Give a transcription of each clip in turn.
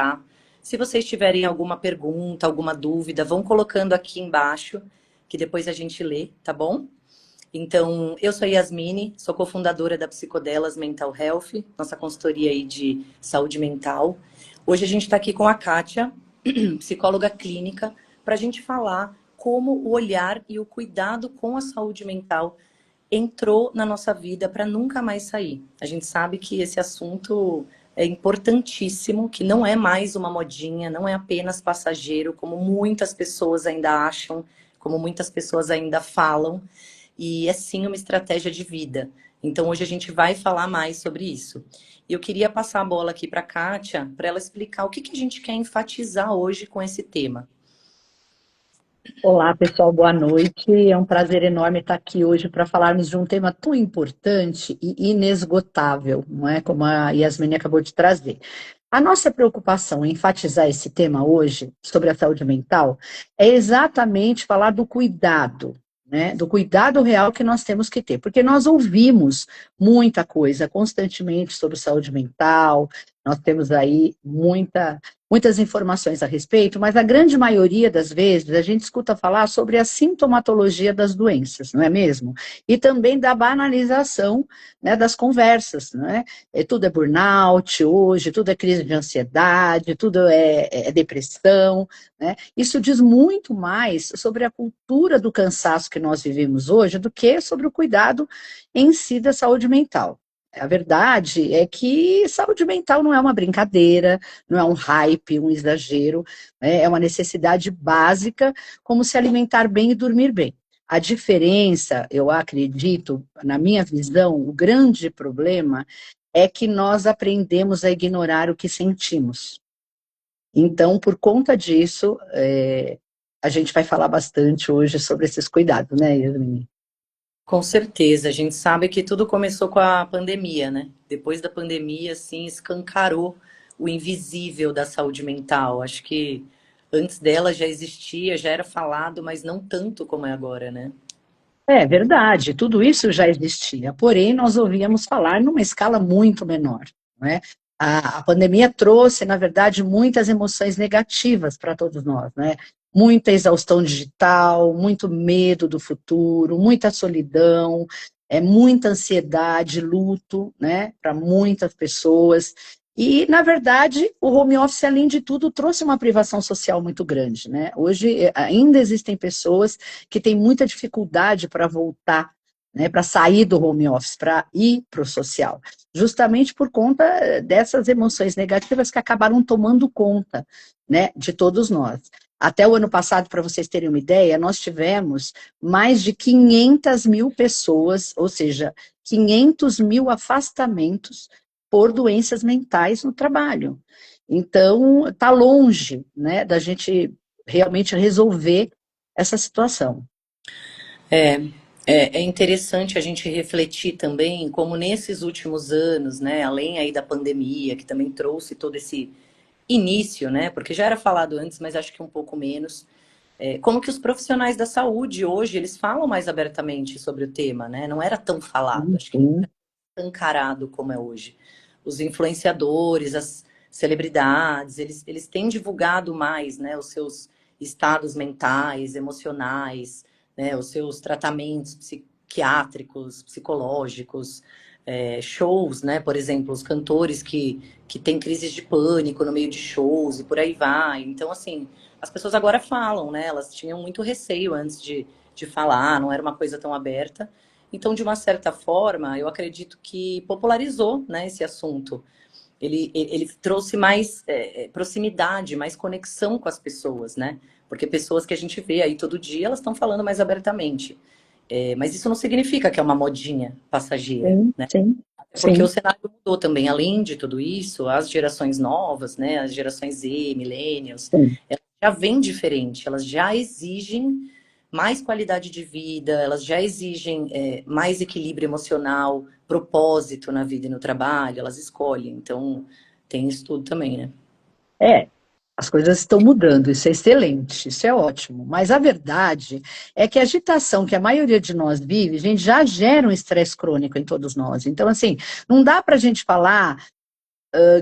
tá? Se vocês tiverem alguma pergunta, alguma dúvida, vão colocando aqui embaixo, que depois a gente lê, tá bom? Então, eu sou a Yasmine, sou cofundadora da Psicodelas Mental Health, nossa consultoria aí de saúde mental. Hoje a gente está aqui com a Kátia, psicóloga clínica, para a gente falar como o olhar e o cuidado com a saúde mental entrou na nossa vida para nunca mais sair. A gente sabe que esse assunto é importantíssimo, que não é mais uma modinha, não é apenas passageiro, como muitas pessoas ainda acham, como muitas pessoas ainda falam, e é sim uma estratégia de vida. Então hoje a gente vai falar mais sobre isso. E eu queria passar a bola aqui para a Kátia, para ela explicar o que que a gente quer enfatizar hoje com esse tema. Olá, pessoal, boa noite. É um prazer enorme estar aqui hoje para falarmos de um tema tão importante e inesgotável, não é? Como a Yasmine acabou de trazer. A nossa preocupação em enfatizar esse tema hoje, sobre a saúde mental, é exatamente falar do cuidado, né? Do cuidado real que nós temos que ter, porque nós ouvimos muita coisa constantemente sobre saúde mental, nós temos aí muitas informações a respeito, mas a grande maioria das vezes a gente escuta falar sobre a sintomatologia das doenças, não é mesmo? E também da banalização, né, das conversas, não é? Tudo é burnout hoje, tudo é crise de ansiedade, tudo é depressão, né? Isso diz muito mais sobre a cultura do cansaço que nós vivemos hoje do que sobre o cuidado em si da saúde mental. A verdade é que saúde mental não é uma brincadeira, não é um hype, um exagero, né? É uma necessidade básica, como se alimentar bem e dormir bem. A diferença, eu acredito, na minha visão, o grande problema é que nós aprendemos a ignorar o que sentimos. Então, por conta disso, a gente vai falar bastante hoje sobre esses cuidados, né, Yasmin? Com certeza, a gente sabe que tudo começou com a pandemia, né? Depois da pandemia, assim, escancarou o invisível da saúde mental. Acho que antes dela já existia, já era falado, mas não tanto como é agora, né? É verdade, tudo isso já existia, porém nós ouvíamos falar numa escala muito menor, não é? A pandemia trouxe, na verdade, muitas emoções negativas para todos nós, né? Muita exaustão digital, muito medo do futuro, muita solidão, muita ansiedade, luto, né? Para muitas pessoas. E, na verdade, o home office, além de tudo, trouxe uma privação social muito grande, né? Hoje ainda existem pessoas que têm muita dificuldade para voltar, né, para sair do home office, para ir para o social, justamente por conta dessas emoções negativas que acabaram tomando conta, né, de todos nós. Até o ano passado, para vocês terem uma ideia, nós tivemos mais de 500 mil pessoas, ou seja, 500 mil afastamentos por doenças mentais no trabalho. Então, está longe, né, da gente realmente resolver essa situação. É, é interessante a gente refletir também como nesses últimos anos, né, além aí da pandemia, que também trouxe todo esse início, né, porque já era falado antes, mas acho que um pouco menos, como que os profissionais da saúde hoje, eles falam mais abertamente sobre o tema, né, não era tão falado, acho que não Sim. era tão encarado como é hoje. Os influenciadores, as celebridades, eles têm divulgado mais, né, os seus estados mentais, emocionais, né, os seus tratamentos psiquiátricos, psicológicos, shows, né, por exemplo, os cantores que têm crises de pânico no meio de shows e por aí vai. Então, assim, as pessoas agora falam, né, elas tinham muito receio antes de falar, não era uma coisa tão aberta. Então, de uma certa forma, eu acredito que popularizou, né, esse assunto. Ele trouxe mais proximidade, mais conexão com as pessoas, né? Porque pessoas que a gente vê aí todo dia, elas estão falando mais abertamente. Mas isso não significa que é uma modinha passageira, Sim, né? sim, Porque o sim, cenário mudou também. Além de tudo isso, as gerações novas, né? As gerações Z, millennials, sim. elas já vêm diferente. Elas já exigem mais qualidade de vida, elas já exigem mais equilíbrio emocional, propósito na vida e no trabalho, elas escolhem. Então, tem isso tudo também, né? É, as coisas estão mudando, isso é excelente, isso é ótimo. Mas a verdade é que a agitação que a maioria de nós vive, a gente já gera um estresse crônico em todos nós. Então, assim, não dá para a gente falar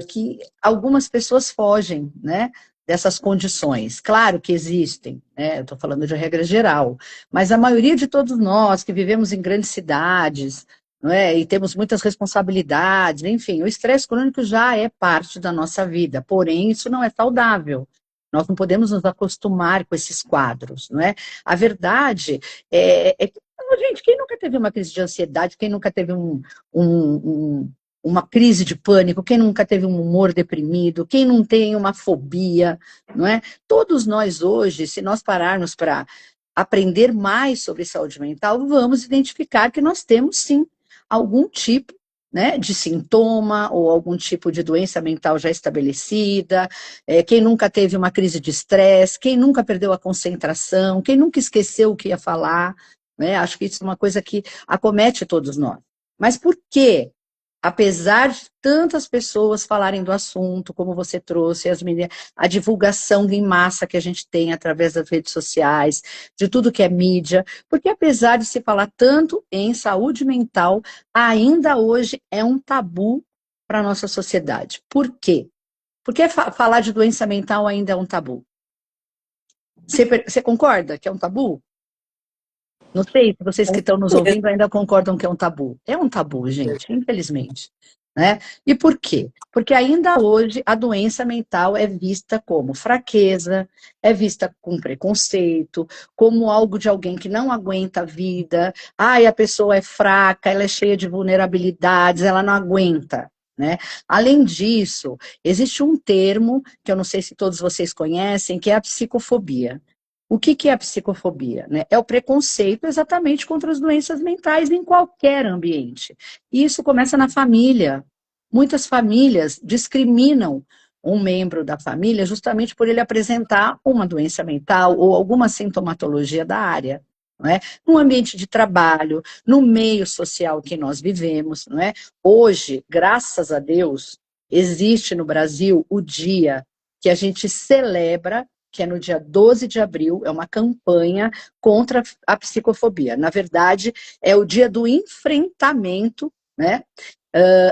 que algumas pessoas fogem, né, dessas condições. Claro que existem, né, eu estou falando de regra geral, mas a maioria de todos nós que vivemos em grandes cidades, não é, e temos muitas responsabilidades, enfim, o estresse crônico já é parte da nossa vida, porém isso não é saudável. Nós não podemos nos acostumar com esses quadros, não é? A verdade é que, gente, quem nunca teve uma crise de ansiedade, quem nunca teve uma crise de pânico, quem nunca teve um humor deprimido, quem não tem uma fobia, não é? Todos nós hoje, se nós pararmos para aprender mais sobre saúde mental, vamos identificar que nós temos sim algum tipo, né, de sintoma ou algum tipo de doença mental já estabelecida, quem nunca teve uma crise de estresse, quem nunca perdeu a concentração, quem nunca esqueceu o que ia falar, né? Acho que isso é uma coisa que acomete todos nós. Mas por quê? Apesar de tantas pessoas falarem do assunto, como você trouxe, a divulgação em massa que a gente tem através das redes sociais, de tudo que é mídia, porque apesar de se falar tanto em saúde mental, ainda hoje é um tabu para a nossa sociedade. Por quê? Porque falar de doença mental ainda é um tabu. Você concorda que é um tabu? Não sei se vocês que estão nos ouvindo ainda concordam que é um tabu. É um tabu, gente, infelizmente. Né? E por quê? Porque ainda hoje a doença mental é vista como fraqueza, é vista com preconceito, como algo de alguém que não aguenta a vida. Ai, a pessoa é fraca, ela é cheia de vulnerabilidades, ela não aguenta. Né? Além disso, existe um termo que eu não sei se todos vocês conhecem, que é a psicofobia. O que é a psicofobia? Né? É o preconceito exatamente contra as doenças mentais em qualquer ambiente. E isso começa na família. Muitas famílias discriminam um membro da família justamente por ele apresentar uma doença mental ou alguma sintomatologia da área. Não é? No ambiente de trabalho, no meio social que nós vivemos. Não é? Hoje, graças a Deus, existe no Brasil o dia que a gente celebra, que é no dia 12 de abril, é uma campanha contra a psicofobia. Na verdade, é o dia do enfrentamento, né,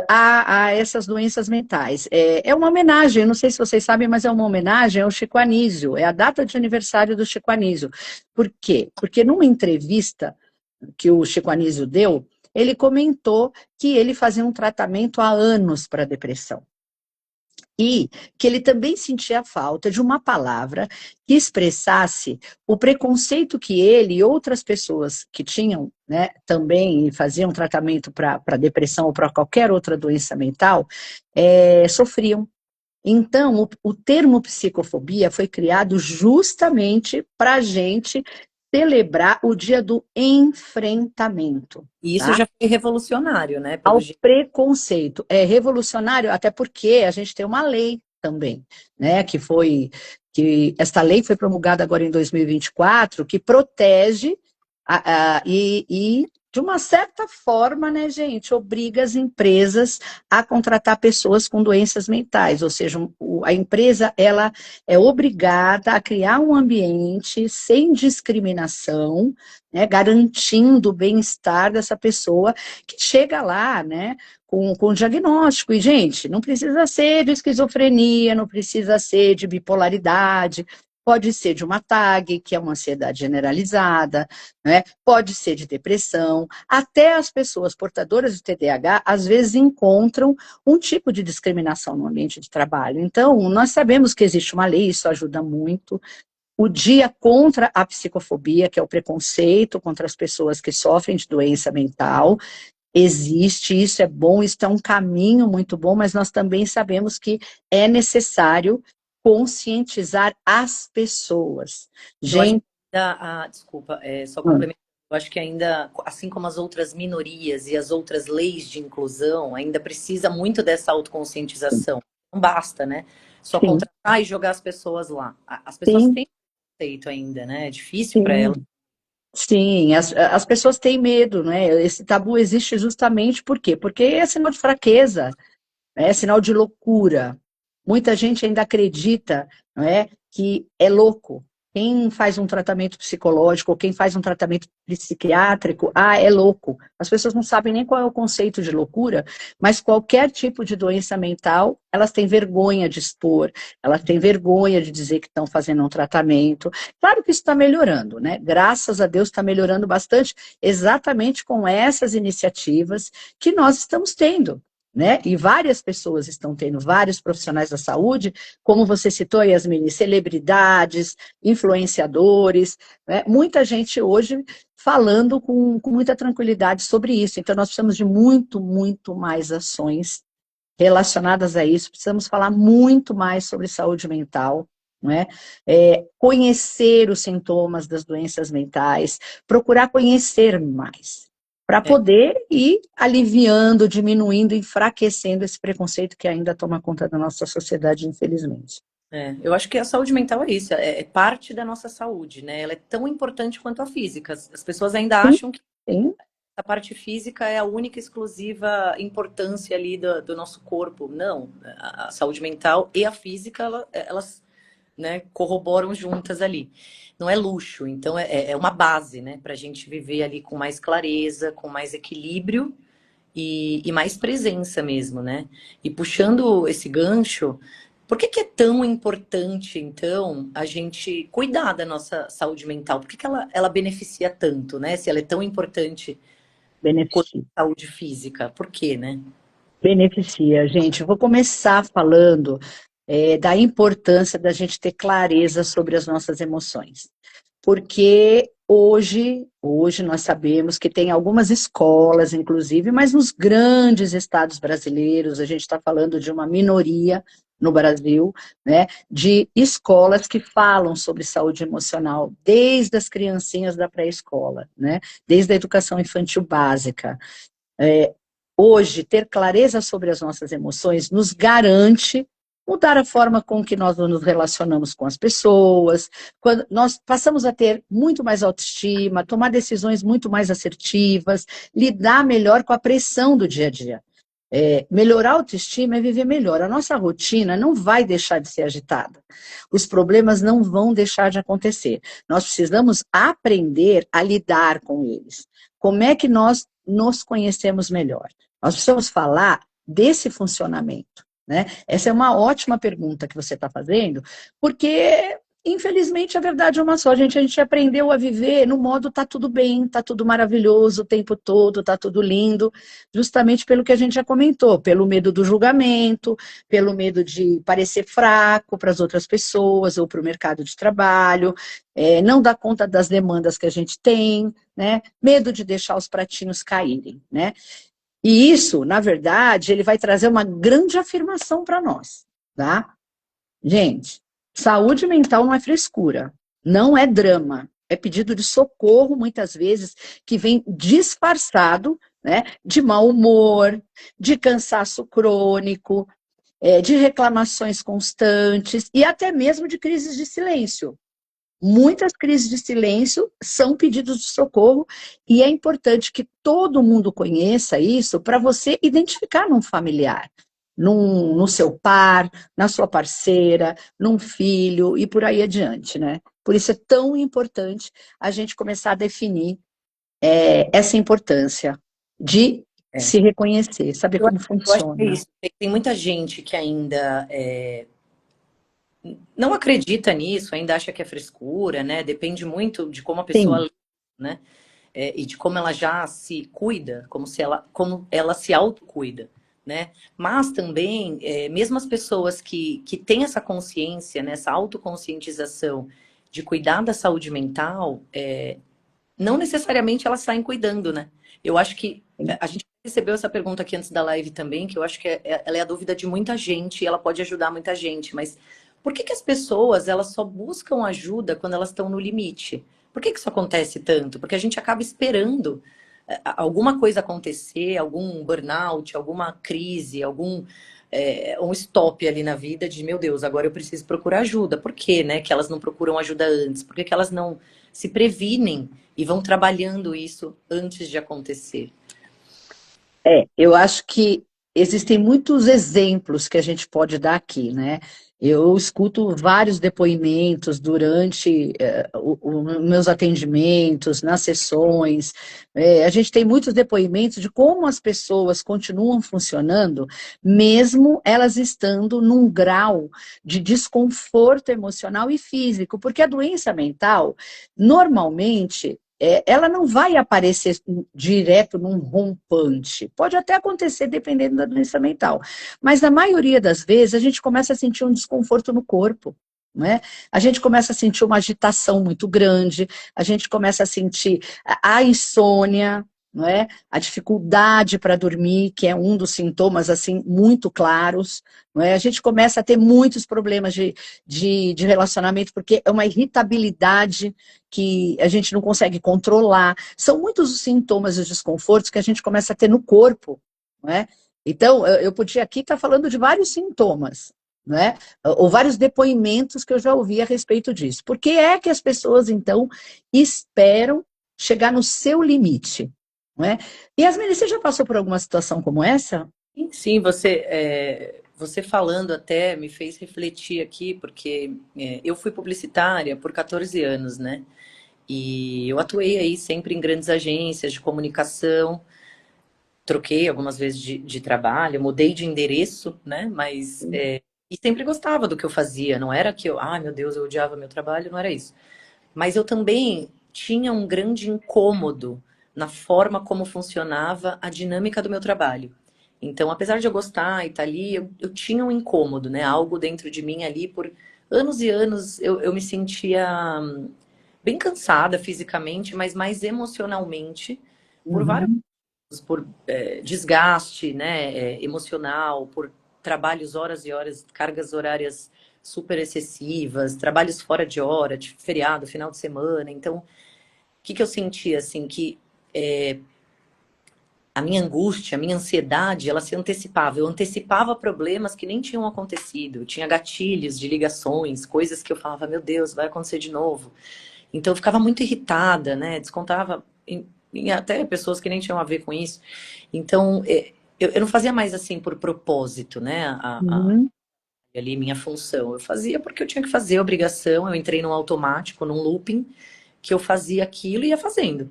a essas doenças mentais. É uma homenagem, eu não sei se vocês sabem, mas é uma homenagem ao Chico Anísio, é a data de aniversário do Chico Anísio. Por quê? Porque numa entrevista que o Chico Anísio deu, ele comentou que ele fazia um tratamento há anos para depressão. E que ele também sentia falta de uma palavra que expressasse o preconceito que ele e outras pessoas que tinham, né, também faziam tratamento para depressão ou para qualquer outra doença mental, sofriam. Então, o termo psicofobia foi criado justamente para a gente celebrar o dia do enfrentamento. E isso Tá? já foi revolucionário, né? Pelo Ao jeito. preconceito. É revolucionário, até porque a gente tem uma lei também, né? Que esta lei foi promulgada agora em 2024, que protege e de uma certa forma, né, gente, obriga as empresas a contratar pessoas com doenças mentais, ou seja, a empresa ela é obrigada a criar um ambiente sem discriminação, né, garantindo o bem-estar dessa pessoa que chega lá, né, com diagnóstico. E, gente, não precisa ser de esquizofrenia, não precisa ser de bipolaridade, pode ser de uma TAG, que é uma ansiedade generalizada, né? Pode ser de depressão. Até as pessoas portadoras de TDAH, às vezes, encontram um tipo de discriminação no ambiente de trabalho. Então, nós sabemos que existe uma lei, isso ajuda muito. O dia contra a psicofobia, que é o preconceito contra as pessoas que sofrem de doença mental, existe, isso é bom, isso é um caminho muito bom, mas nós também sabemos que é necessário conscientizar as pessoas. Eu acho que Gente, desculpa, só complementando. Eu acho que ainda, assim como as outras minorias e as outras leis de inclusão, ainda precisa muito dessa autoconscientização. Não basta, né? Só sim, contratar e jogar as pessoas lá. As pessoas sim, têm conceito ainda, né? É difícil para elas. sim. Sim, as pessoas têm medo, né? Esse tabu existe justamente por quê? Porque é sinal de fraqueza, é sinal de loucura. Muita gente ainda acredita, não é, que é louco. Quem faz um tratamento psicológico ou quem faz um tratamento psiquiátrico, é louco. As pessoas não sabem nem qual é o conceito de loucura, mas qualquer tipo de doença mental, elas têm vergonha de expor, elas têm vergonha de dizer que estão fazendo um tratamento. Claro que isso está melhorando, né? Graças a Deus está melhorando bastante, exatamente com essas iniciativas que nós estamos tendo. Né? E várias pessoas estão tendo, vários profissionais da saúde, como você citou, Yasmine, celebridades, influenciadores, né? Muita gente hoje falando com muita tranquilidade sobre isso. Então, nós precisamos de muito mais ações relacionadas a isso, precisamos falar muito mais sobre saúde mental, né? Conhecer os sintomas das doenças mentais, procurar conhecer mais, para É, poder ir aliviando, diminuindo, enfraquecendo esse preconceito que ainda toma conta da nossa sociedade, infelizmente. eu acho que a saúde mental é isso, é parte da nossa saúde, né? Ela é tão importante quanto a física. As pessoas ainda Sim, acham que sim, a parte física é a única exclusiva importância ali do nosso corpo. Não, a saúde mental e a física, elas, né, corroboram juntas ali. Não é luxo, então é uma base, né, para a gente viver ali com mais clareza, com mais equilíbrio e mais presença mesmo, né? E puxando esse gancho, por que que é tão importante, então, a gente cuidar da nossa saúde mental? Por que que ela beneficia tanto, né? Se ela é tão importante quanto beneficia. a saúde física. Por quê, né? Beneficia, gente. Eu vou começar falando da importância da gente ter clareza sobre as nossas emoções. Porque hoje nós sabemos que tem algumas escolas, inclusive, mas nos grandes estados brasileiros, a gente está falando de uma minoria no Brasil, né, de escolas que falam sobre saúde emocional, desde as criancinhas da pré-escola, né, desde a educação infantil básica. Hoje, ter clareza sobre as nossas emoções nos garante mudar a forma com que nós nos relacionamos com as pessoas, quando nós passamos a ter muito mais autoestima, tomar decisões muito mais assertivas, lidar melhor com a pressão do dia a dia. Melhorar a autoestima é viver melhor. A nossa rotina não vai deixar de ser agitada. Os problemas não vão deixar de acontecer. Nós precisamos aprender a lidar com eles. Como é que nós nos conhecemos melhor? Nós precisamos falar desse funcionamento, né? Essa é uma ótima pergunta que você está fazendo, porque, infelizmente, a verdade é uma só. A gente aprendeu a viver no modo tá tudo bem, tá tudo maravilhoso o tempo todo, tá tudo lindo, justamente pelo que a gente já comentou, pelo medo do julgamento, pelo medo de parecer fraco para as outras pessoas ou para o mercado de trabalho, não dar conta das demandas que a gente tem, né? Medo de deixar os pratinhos caírem, né? E isso, na verdade, ele vai trazer uma grande afirmação para nós, tá? Gente, saúde mental não é frescura, não é drama, é pedido de socorro, muitas vezes, que vem disfarçado, né, de mau humor, de cansaço crônico, de reclamações constantes e até mesmo de crises de silêncio. Muitas crises de silêncio são pedidos de socorro e é importante que todo mundo conheça isso para você identificar num familiar, no seu par, na sua parceira, num filho e por aí adiante, né? Por isso é tão importante a gente começar a definir essa importância de É. se reconhecer, saber Eu, como eu acho que é funciona. isso. Tem muita gente que ainda não acredita nisso, ainda acha que é frescura, né? Depende muito de como a pessoa Sim, lê, né? E de como ela já se cuida, como ela se autocuida, né? Mas também, mesmo as pessoas que têm essa consciência, né, essa autoconscientização de cuidar da saúde mental, não necessariamente elas saem cuidando, né? Eu acho que sim. a gente recebeu essa pergunta aqui antes da live também, que eu acho que ela é a dúvida de muita gente e ela pode ajudar muita gente, mas por que que as pessoas elas só buscam ajuda quando elas estão no limite? Por que que isso acontece tanto? Porque a gente acaba esperando alguma coisa acontecer, algum burnout, alguma crise, um stop ali na vida de, meu Deus, agora eu preciso procurar ajuda. Por quê, né? Que elas não procuram ajuda antes? Por que que elas não se previnem e vão trabalhando isso antes de acontecer? Eu acho que existem muitos exemplos que a gente pode dar aqui, né? Eu escuto vários depoimentos durante meus atendimentos, nas sessões. A gente tem muitos depoimentos de como as pessoas continuam funcionando, mesmo elas estando num grau de desconforto emocional e físico, porque a doença mental, normalmente, ela não vai aparecer direto num rompante. Pode até acontecer dependendo da doença mental. Mas na maioria das vezes a gente começa a sentir um desconforto no corpo. Né? A gente começa a sentir uma agitação muito grande, a gente começa a sentir a insônia, não é? A dificuldade para dormir, que é um dos sintomas assim muito claros. Não é? A gente começa a ter muitos problemas de relacionamento, porque é uma irritabilidade que a gente não consegue controlar. São muitos os sintomas e os desconfortos que a gente começa a ter no corpo. Não é? Então, eu podia aqui estar falando de vários sintomas, né? Ou vários depoimentos que eu já ouvi a respeito disso. Por que é que as pessoas, então, esperam chegar no seu limite? Não é? Yasmine, você já passou por alguma situação como essa? Sim, você falando até me fez refletir aqui, porque eu fui publicitária por 14 anos, né? E eu atuei aí sempre em grandes agências de comunicação, troquei algumas vezes de trabalho, mudei de endereço, né? Mas e sempre gostava do que eu fazia. Não era que eu, ai meu Deus, eu odiava meu trabalho, não era isso. Mas eu também tinha um grande incômodo na forma como funcionava a dinâmica do meu trabalho. Então, apesar de eu gostar e estar ali, eu tinha um incômodo, né? Algo dentro de mim ali por anos e anos eu me sentia bem cansada fisicamente, mas mais emocionalmente por vários Uhum. por desgaste, né, emocional, por trabalhos horas e horas, cargas horárias super excessivas, trabalhos fora de hora, de feriado, final de semana. Então, o que que eu sentia assim que a minha angústia, a minha ansiedade, ela se antecipava. Eu antecipava problemas que nem tinham acontecido. Eu tinha gatilhos de ligações, coisas que eu falava, meu Deus, vai acontecer de novo. Então eu ficava muito irritada, né? Descontava em até pessoas que nem tinham a ver com isso. Então eu não fazia mais assim por propósito, né? Uhum. Ali minha função. Eu fazia porque eu tinha que fazer, obrigação. Eu entrei num automático, num looping, que eu fazia aquilo e ia fazendo.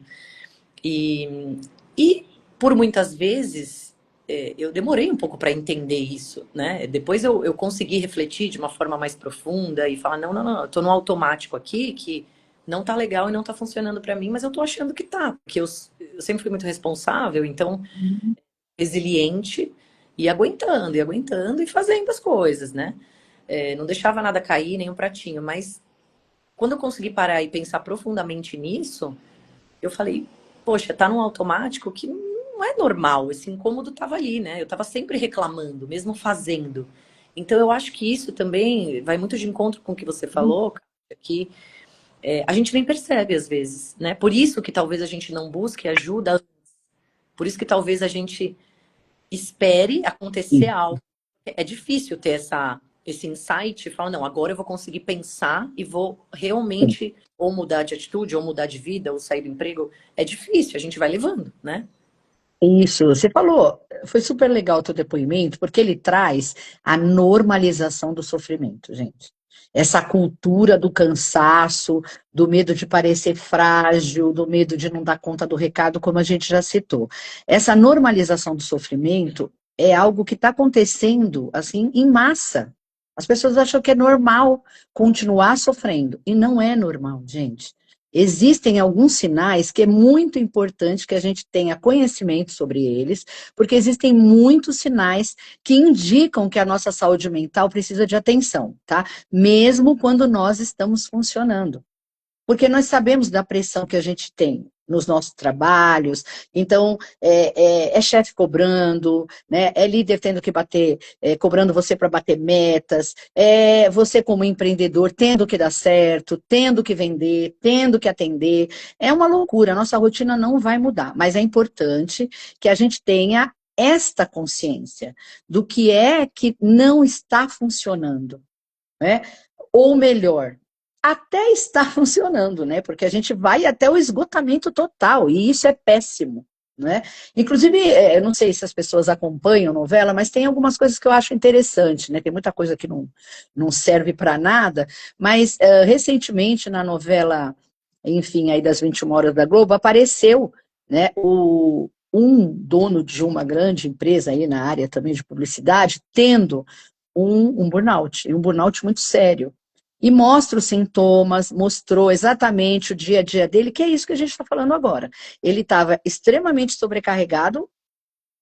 E, e por muitas vezes eu demorei um pouco para entender isso, né? Depois eu consegui refletir de uma forma mais profunda e falar, não, não, não, eu tô no automático aqui que não tá legal e não tá funcionando para mim, mas eu tô achando que tá, porque eu sempre fui muito responsável, então resiliente e aguentando e fazendo as coisas, né? Não deixava nada cair, nem um pratinho, mas quando eu consegui parar e pensar profundamente nisso, eu falei, poxa, tá num automático que não é normal, esse incômodo tava ali, né? Eu tava sempre reclamando, mesmo fazendo. Então eu acho que isso também vai muito de encontro com o que você falou, Kátia, que a gente nem percebe às vezes, né? Por isso que talvez a gente não busque ajuda, por isso que talvez a gente espere acontecer algo. É difícil ter esse insight e falar, não, agora eu vou conseguir pensar e vou realmente ou mudar de atitude, ou mudar de vida, ou sair do emprego. É difícil, a gente vai levando, né? Isso, você falou, foi super legal o teu depoimento, porque ele traz a normalização do sofrimento, gente. Essa cultura do cansaço, do medo de parecer frágil, do medo de não dar conta do recado, como a gente já citou. Essa normalização do sofrimento é algo que está acontecendo, assim, em massa. As pessoas acham que é normal continuar sofrendo, e não é normal, gente. Existem alguns sinais que é muito importante que a gente tenha conhecimento sobre eles, porque existem muitos sinais que indicam que a nossa saúde mental precisa de atenção, tá? Mesmo quando nós estamos funcionando. Porque nós sabemos da pressão que a gente tem nos nossos trabalhos, então é chefe cobrando, né? É líder tendo que bater, cobrando você para bater metas, é você como empreendedor tendo que dar certo, tendo que vender, tendo que atender, é uma loucura, a nossa rotina não vai mudar, mas é importante que a gente tenha esta consciência do que é que não está funcionando, né? Ou melhor, até está funcionando, né? Porque a gente vai até o esgotamento total, e isso é péssimo. né? Inclusive, eu não sei se as pessoas acompanham novela, mas tem algumas coisas que eu acho interessante, né? Tem muita coisa que não serve para nada, mas recentemente na novela, enfim, aí das 21 horas da Globo, apareceu, né, um dono de uma grande empresa aí na área também de publicidade, tendo um burnout, e um burnout muito sério. E mostra os sintomas, mostrou exatamente o dia a dia dele, que é isso que a gente está falando agora. Ele estava extremamente sobrecarregado,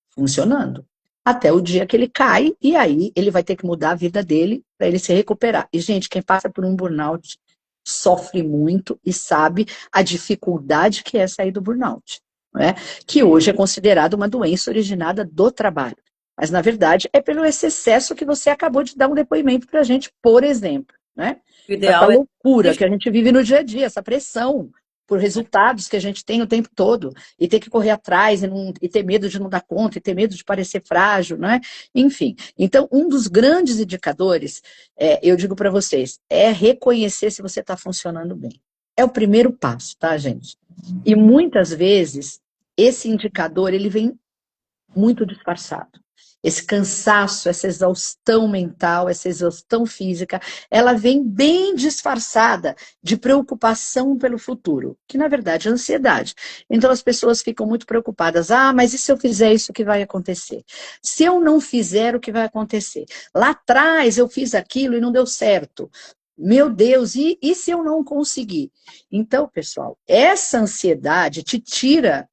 funcionando. Até o dia que ele cai, e aí ele vai ter que mudar a vida dele para ele se recuperar. E, gente, quem passa por um burnout sofre muito e sabe a dificuldade que é sair do burnout, né? Que hoje é considerado uma doença originada do trabalho. Mas, na verdade, é pelo esse excesso que você acabou de dar um depoimento para a gente, por exemplo, né? O Essa ideal é loucura deixar, que a gente vive no dia a dia, essa pressão por né? resultados que a gente tem o tempo todo, e ter que correr atrás, e ter medo de não dar conta, e ter medo de parecer frágil, né? Enfim, então, um dos grandes indicadores, eu digo para vocês, é reconhecer se você está funcionando bem. É o primeiro passo, tá, gente? E muitas vezes, esse indicador, ele vem muito disfarçado. Esse cansaço, essa exaustão mental, essa exaustão física, ela vem bem disfarçada de preocupação pelo futuro, que na verdade é ansiedade. Então as pessoas ficam muito preocupadas. Ah, mas e se eu fizer isso, o que vai acontecer? Se eu não fizer, o que vai acontecer? Lá atrás eu fiz aquilo e não deu certo. Meu Deus, e se eu não conseguir? Então, pessoal, essa ansiedade te tira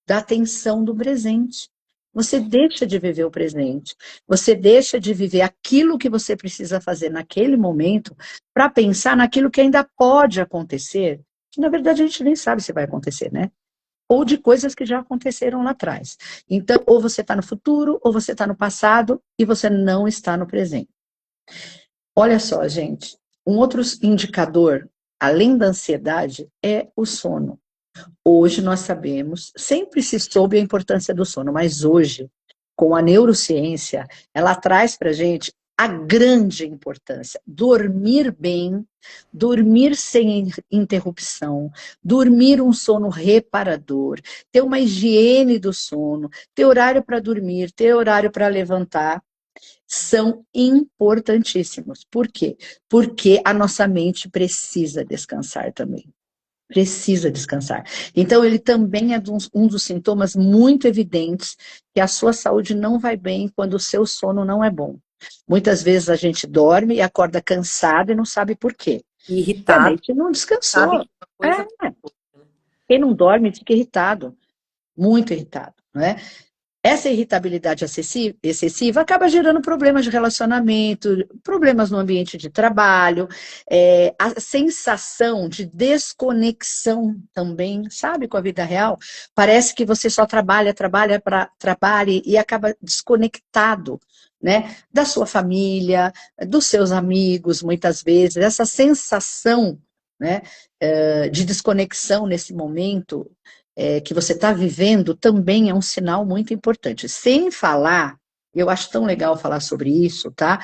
da atenção do presente. Você deixa de viver o presente. Você deixa de viver aquilo que você precisa fazer naquele momento para pensar naquilo que ainda pode acontecer, que na verdade a gente nem sabe se vai acontecer, né? Ou de coisas que já aconteceram lá atrás. Então, ou você está no futuro, ou você está no passado e você não está no presente. Olha só, gente, um outro indicador, além da ansiedade, é o sono. Hoje nós sabemos, sempre se soube a importância do sono, mas hoje, com a neurociência, ela traz para a gente a grande importância. Dormir bem, dormir sem interrupção, dormir um sono reparador, ter uma higiene do sono, ter horário para dormir, ter horário para levantar, são importantíssimos. Por quê? Porque a nossa mente precisa descansar também. Precisa descansar. Então, ele também é um dos sintomas muito evidentes que a sua saúde não vai bem quando o seu sono não é bom. Muitas vezes a gente dorme e acorda cansado e não sabe por quê. E a Irritado, mente não sabe descansou. que uma coisa tá. É, quem não dorme fica irritado, muito irritado, não é? Essa irritabilidade excessiva acaba gerando problemas de relacionamento, problemas no ambiente de trabalho, a sensação de desconexão também, sabe, com a vida real. Parece que você só trabalha para trabalho e acaba desconectado, né, da sua família, dos seus amigos, muitas vezes. Essa sensação, né, de desconexão nesse momento que você está vivendo também é um sinal muito importante. Sem falar, eu acho tão legal falar sobre isso, tá?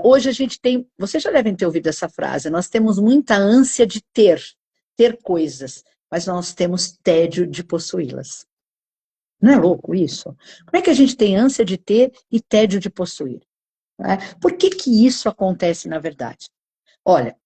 Hoje a gente tem, vocês já devem ter ouvido essa frase, nós temos muita ânsia de ter coisas, mas nós temos tédio de possuí-las. Não é louco isso? Como é que a gente tem ânsia de ter e tédio de possuir? Né? Por que que isso acontece na verdade? Olha,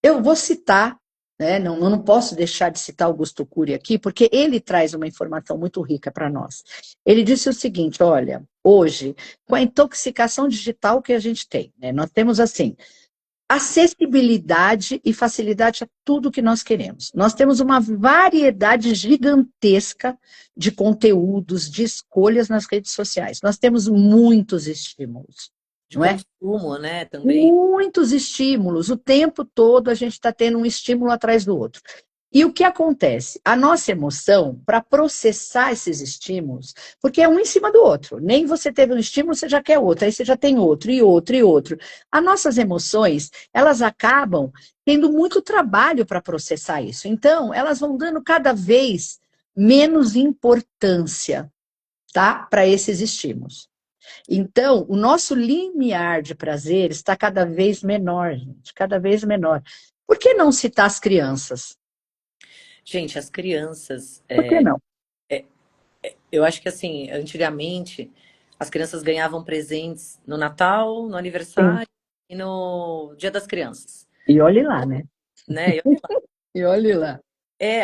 eu vou citar, né, não posso deixar de citar Augusto Cury aqui, porque ele traz uma informação muito rica para nós. Ele disse o seguinte: olha, hoje, com a intoxicação digital que a gente tem, né, nós temos assim, acessibilidade e facilidade a tudo que nós queremos. Nós temos uma variedade gigantesca de conteúdos, de escolhas nas redes sociais. Nós temos muitos estímulos, De não é? consumo, né, também. Muitos estímulos, o tempo todo a gente está tendo um estímulo atrás do outro. E o que acontece? A nossa emoção, para processar esses estímulos, porque é um em cima do outro, nem você teve um estímulo, você já quer outro, aí você já tem outro, e outro, e outro. As nossas emoções, elas acabam tendo muito trabalho para processar isso. Então, elas vão dando cada vez menos importância, tá, para esses estímulos. Então, o nosso limiar de prazer está cada vez menor, gente, cada vez menor. Por que não citar as crianças? Gente, as crianças, Por que não? Eu acho que assim, antigamente as crianças ganhavam presentes no Natal, no Sim. aniversário e no Dia das Crianças, E olhe lá, né? né? E olhe lá.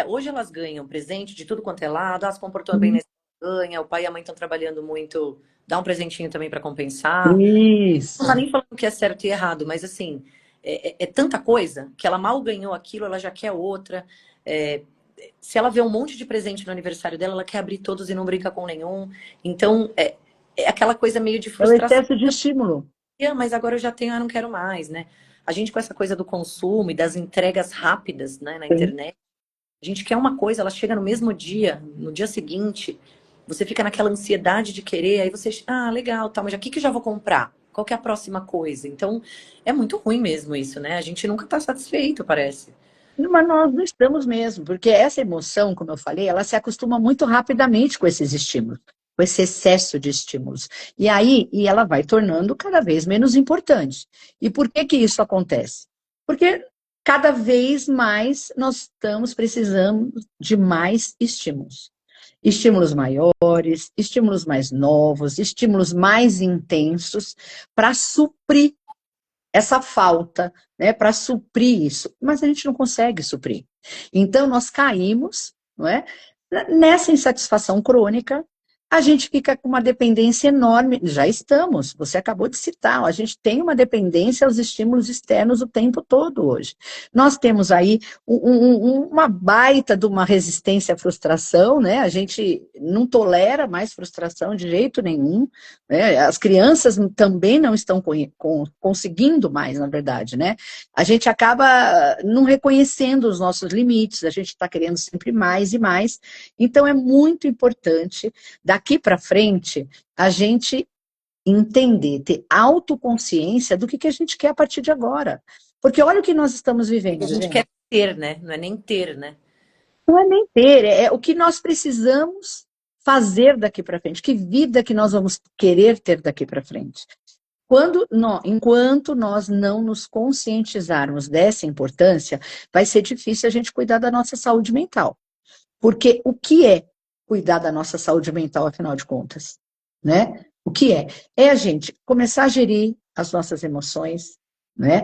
Hoje elas ganham presente de tudo quanto é lado, se comportou bem na Hum. escola, ganha, o pai e a mãe estão trabalhando muito, dá um presentinho também para compensar. Não tá Isso. nem falando que é certo e errado, mas assim, é tanta coisa que ela mal ganhou aquilo, ela já quer outra. É, se ela vê um monte de presente no aniversário dela, ela quer abrir todos e não brinca com nenhum. Então, é aquela coisa meio de É o frustração. excesso de estímulo. Ah, mas agora eu já tenho, não quero mais, né? A gente com essa coisa do consumo e das entregas rápidas, né, na Sim. internet, a gente quer uma coisa, ela chega no mesmo dia, no dia seguinte, você fica naquela ansiedade de querer, aí você, legal, tá, mas o que eu já vou comprar? Qual que é a próxima coisa? Então, é muito ruim mesmo isso, né? A gente nunca tá satisfeito, parece. Mas nós não estamos mesmo, porque essa emoção, como eu falei, ela se acostuma muito rapidamente com esses estímulos, com esse excesso de estímulos. E ela vai tornando cada vez menos importante. E por que que isso acontece? Porque cada vez mais nós estamos precisando de mais estímulos. Estímulos maiores, estímulos mais novos, estímulos mais intensos para suprir essa falta, né, para suprir isso, mas a gente não consegue suprir. Então, nós caímos, não é, nessa insatisfação crônica, a gente fica com uma dependência enorme, já estamos, você acabou de citar, a gente tem uma dependência aos estímulos externos o tempo todo hoje. Nós temos aí uma baita de uma resistência à frustração, né? A gente não tolera mais frustração de jeito nenhum, né? As crianças também não estão conseguindo mais, na verdade, né? A gente acaba não reconhecendo os nossos limites, a gente está querendo sempre mais e mais. Então, é muito importante, daqui para frente, a gente entender, ter autoconsciência do que a gente quer a partir de agora. Porque olha o que nós estamos É que a vivendo, gente gente. quer ter, né? Não é nem ter, né? Não é nem ter, é o que nós precisamos fazer daqui para frente, que vida que nós vamos querer ter daqui para frente. Enquanto nós não nos conscientizarmos dessa importância, vai ser difícil a gente cuidar da nossa saúde mental. Porque o que é cuidar da nossa saúde mental, afinal de contas? Né? O que é? É a gente começar a gerir as nossas emoções, né?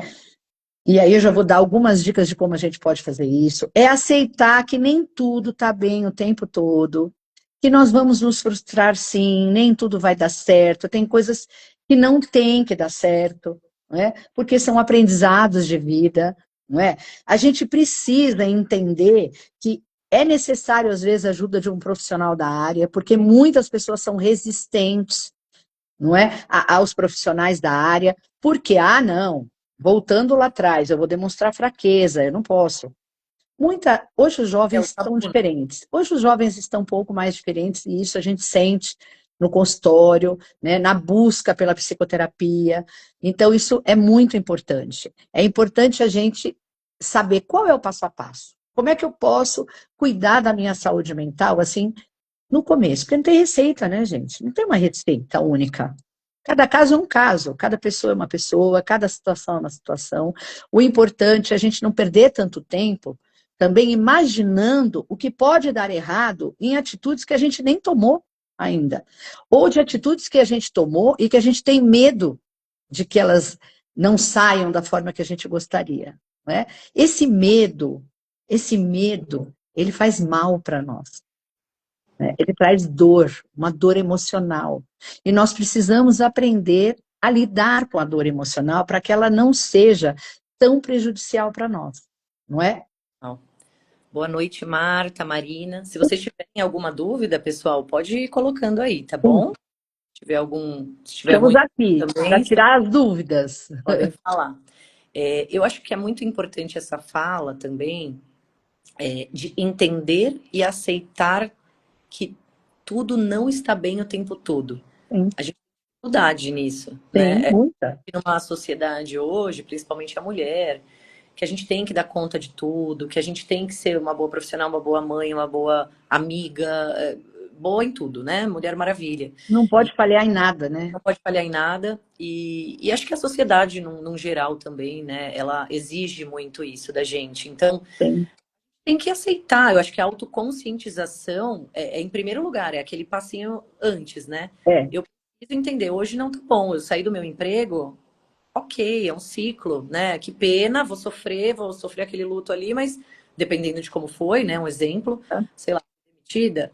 E aí eu já vou dar algumas dicas de como a gente pode fazer isso. É aceitar que nem tudo está bem o tempo todo, que nós vamos nos frustrar sim, nem tudo vai dar certo, tem coisas que não tem que dar certo, não é? Porque são aprendizados de vida, não é? A gente precisa entender que é necessário, às vezes, a ajuda de um profissional da área, porque muitas pessoas são resistentes, não é? Aos profissionais da área, porque, não, voltando lá atrás, eu vou demonstrar fraqueza, eu não posso. Hoje os É o jovens tabu, estão né? diferentes. Hoje os jovens estão um pouco mais diferentes e isso a gente sente no consultório, né, na busca pela psicoterapia. Então isso é muito importante. É importante a gente saber qual é o passo a passo. Como é que eu posso cuidar da minha saúde mental assim no começo? Porque não tem receita, né, gente? Não tem uma receita única. Cada caso é um caso, cada pessoa é uma pessoa, cada situação é uma situação. O importante é a gente não perder tanto tempo também imaginando o que pode dar errado em atitudes que a gente nem tomou ainda. Ou de atitudes que a gente tomou e que a gente tem medo de que elas não saiam da forma que a gente gostaria. Não é? Esse medo, ele faz mal para nós. Né? Ele traz dor, uma dor emocional. E nós precisamos aprender a lidar com a dor emocional para que ela não seja tão prejudicial para nós, não é? Não. Boa noite, Marta, Marina. Se vocês tiverem alguma dúvida, pessoal, pode ir colocando aí, tá Sim, bom? Se tiver estamos ruim aqui para também, tirar as dúvidas. podem falar. Eu acho que é muito importante essa fala também, de entender e aceitar que tudo não está bem o tempo todo. Sim, A gente tem dificuldade nisso, tem né? muita. Numa sociedade hoje, principalmente a mulher, que a gente tem que dar conta de tudo, que a gente tem que ser uma boa profissional, uma boa mãe, uma boa amiga, boa em tudo, né? Mulher Maravilha. Não E pode falhar em nada, né? não pode falhar em nada. E acho que a sociedade, num geral também, né? Ela exige muito isso da gente. Então, Tem. tem que aceitar. Eu acho que a autoconscientização em primeiro lugar, é aquele passinho antes, né? É, Eu preciso entender, hoje não tá bom, eu saí do meu emprego, ok, é um ciclo, né? Que pena, vou sofrer aquele luto ali, mas dependendo de como foi, né? Um exemplo, sei lá, demitida,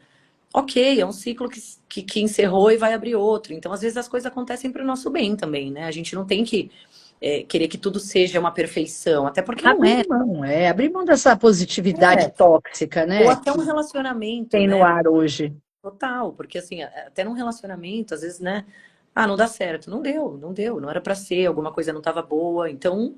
ok, é um ciclo que encerrou e vai abrir outro. Então, às vezes, as coisas acontecem para o nosso bem também, né? A gente não tem que querer que tudo seja uma perfeição, até porque não é. abrir mão dessa positividade É. tóxica, Ou né, até um que relacionamento, tem no né? ar hoje. Total, porque assim, até num relacionamento, às vezes, né? Ah, não dá certo. Não deu, não deu, não era pra ser, alguma coisa não tava boa. Então,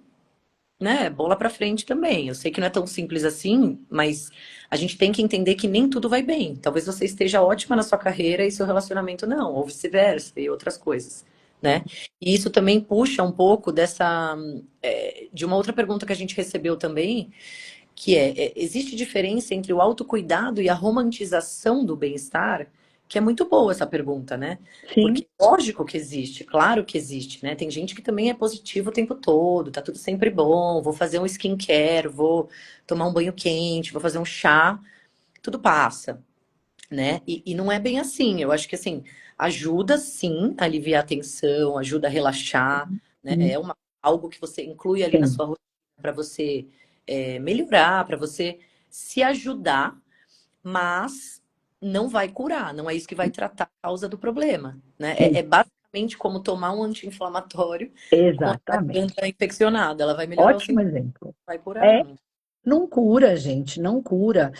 né, bola pra frente também. Eu sei que não é tão simples assim, mas a gente tem que entender que nem tudo vai bem. Talvez você esteja ótima na sua carreira e seu relacionamento não, ou vice-versa, e outras coisas, né? E isso também puxa um pouco de uma outra pergunta que a gente recebeu também, que existe diferença entre o autocuidado e a romantização do bem-estar? Que é muito boa essa pergunta, né? Sim, Porque lógico que existe, claro que existe, né? Tem gente que também é positivo o tempo todo, tá tudo sempre bom, vou fazer um skincare, vou tomar um banho quente, vou fazer um chá, tudo passa, né? E não é bem assim. Eu acho que assim, ajuda sim a aliviar a tensão, ajuda a relaxar, né? sim, Algo que você inclui ali na sim. sua rotina para você melhorar, para você se ajudar, mas não vai curar, não é isso que vai tratar a causa do problema, né? É basicamente como tomar um anti-inflamatório com a Exatamente. garganta infeccionada. Ela vai melhorar o Ótimo sintoma, exemplo. não vai curar, É, não. não cura, gente, não cura.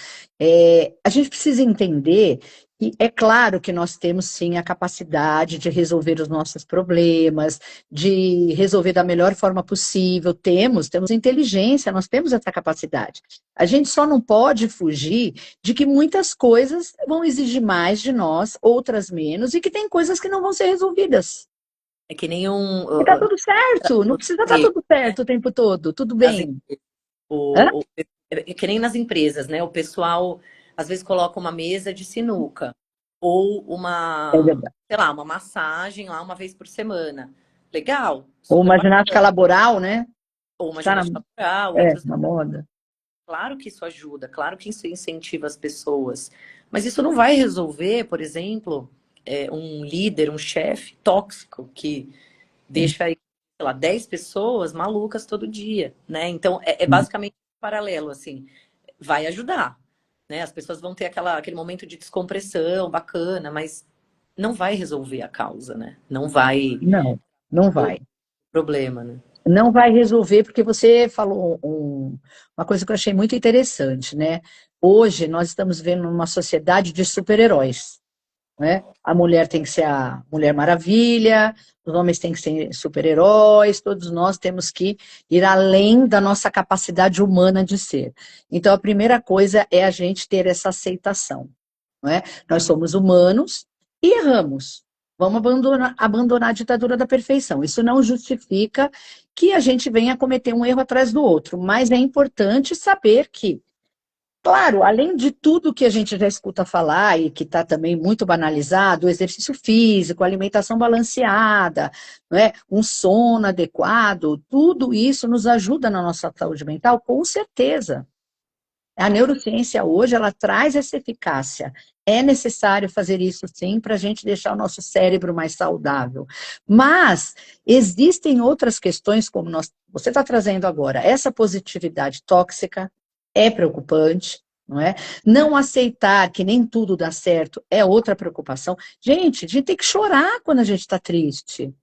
A gente precisa entender que é claro que nós temos sim a capacidade de resolver os nossos problemas, de resolver da melhor forma possível. Temos inteligência, nós temos essa capacidade. A gente só não pode fugir de que muitas coisas vão exigir mais de nós, outras menos, e que tem coisas que não vão ser resolvidas. É que nem um. E tá tudo certo, não precisa estar tudo certo o tempo todo, tudo As bem. Hã? é que nem nas empresas, né? O pessoal às vezes coloca uma mesa de sinuca ou É uma, verdade. sei lá, uma massagem lá uma vez por semana. Legal, Ou super uma ginástica bacana. laboral, né? Ou uma Está ginástica laboral, é, outras. na moda. Claro que isso ajuda, claro que isso incentiva as pessoas. Mas isso não vai resolver, por exemplo, um líder, um chefe tóxico que Sim, deixa aí, sei lá, 10 pessoas malucas todo dia, né? Então, é sim. basicamente um paralelo, assim, vai ajudar, né? As pessoas vão ter aquele momento de descompressão bacana, mas não vai resolver a causa, né? Não vai Não, não o vai. problema, né? Não vai resolver, porque você falou uma coisa que eu achei muito interessante, né? Hoje nós estamos vivendo uma sociedade de super-heróis, né? A mulher tem que ser a Mulher Maravilha, os homens têm que ser super-heróis, todos nós temos que ir além da nossa capacidade humana de ser. Então, a primeira coisa é a gente ter essa aceitação, não é? Nós somos humanos e erramos. Vamos abandonar a ditadura da perfeição. Isso não justifica que a gente venha cometer um erro atrás do outro, mas é importante saber que, claro, além de tudo que a gente já escuta falar e que está também muito banalizado, o exercício físico, alimentação balanceada, não é? Um sono adequado, tudo isso nos ajuda na nossa saúde mental, com certeza. A neurociência hoje, ela traz essa eficácia. É necessário fazer isso sim para a gente deixar o nosso cérebro mais saudável. Mas existem outras questões, como você está trazendo agora. Essa positividade tóxica é preocupante, não é? Não aceitar que nem tudo dá certo é outra preocupação. Gente, a gente tem que chorar quando a gente está triste.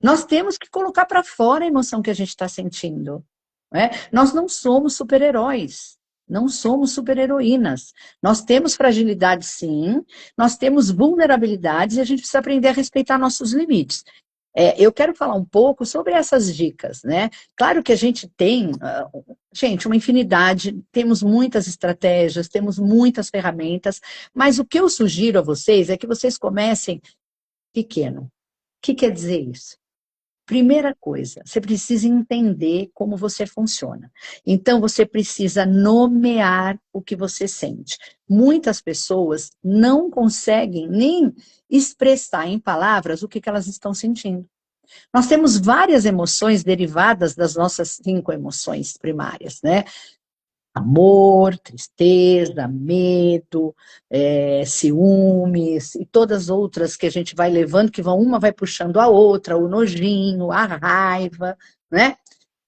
Nós temos que colocar para fora a emoção que a gente está sentindo. Não é? Nós não somos super-heróis, não somos super-heroínas. Nós temos fragilidade, sim, nós temos vulnerabilidades e a gente precisa aprender a respeitar nossos limites. Eu quero falar um pouco sobre essas dicas, né? Claro que a gente tem, gente, uma infinidade, temos muitas estratégias, temos muitas ferramentas, mas o que eu sugiro a vocês é que vocês comecem pequeno. O que quer dizer isso? Primeira coisa, você precisa entender como você funciona. Então, você precisa nomear o que você sente. Muitas pessoas não conseguem nem expressar em palavras o que elas estão sentindo. Nós temos várias emoções derivadas das nossas 5 emoções primárias, né? Amor, tristeza, medo, ciúmes e todas as outras que a gente vai levando, que vão, uma vai puxando a outra, o nojinho, a raiva, né?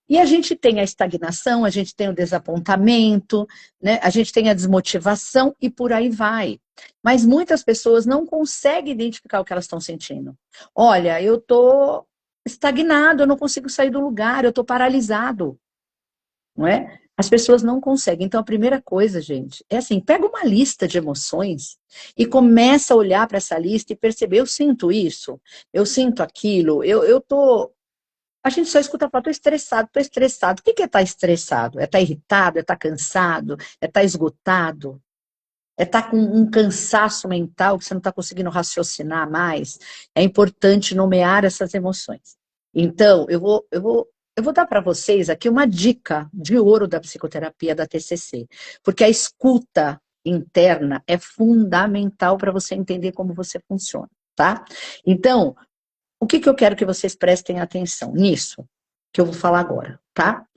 E a gente tem a estagnação, a gente tem o desapontamento, né? A gente tem a desmotivação e por aí vai. Mas muitas pessoas não conseguem identificar o que elas estão sentindo. Olha, eu estou estagnado, eu não consigo sair do lugar, eu estou paralisado, não é? As pessoas não conseguem. Então, a primeira coisa, gente, é assim, pega uma lista de emoções e começa a olhar para essa lista e perceber, eu sinto isso, eu sinto aquilo, eu tô... A gente só escuta falar, tô estressado, tô estressado. O que é estar estressado? É estar irritado, é estar cansado, é estar esgotado, é estar com um cansaço mental que você não está conseguindo raciocinar mais. É importante nomear essas emoções. Então, eu vou dar para vocês aqui uma dica de ouro da psicoterapia da TCC, porque a escuta interna é fundamental para você entender como você funciona, tá? Então, o que que eu quero que vocês prestem atenção nisso que eu vou falar agora, tá?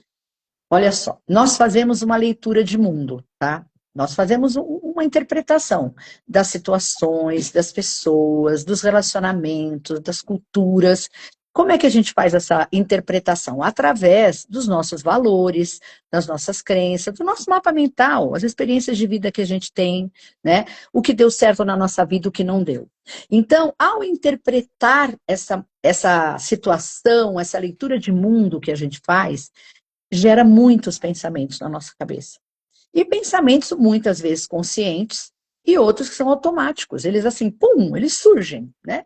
Olha só, nós fazemos uma leitura de mundo, tá? Nós fazemos uma interpretação das situações, das pessoas, dos relacionamentos, das culturas. Como é que a gente faz essa interpretação? Através dos nossos valores, das nossas crenças, do nosso mapa mental, as experiências de vida que a gente tem, né? O que deu certo na nossa vida, o que não deu. Então, ao interpretar essa situação, essa leitura de mundo que a gente faz, gera muitos pensamentos na nossa cabeça. E pensamentos muitas vezes conscientes e outros que são automáticos. Eles assim, pum, eles surgem, né?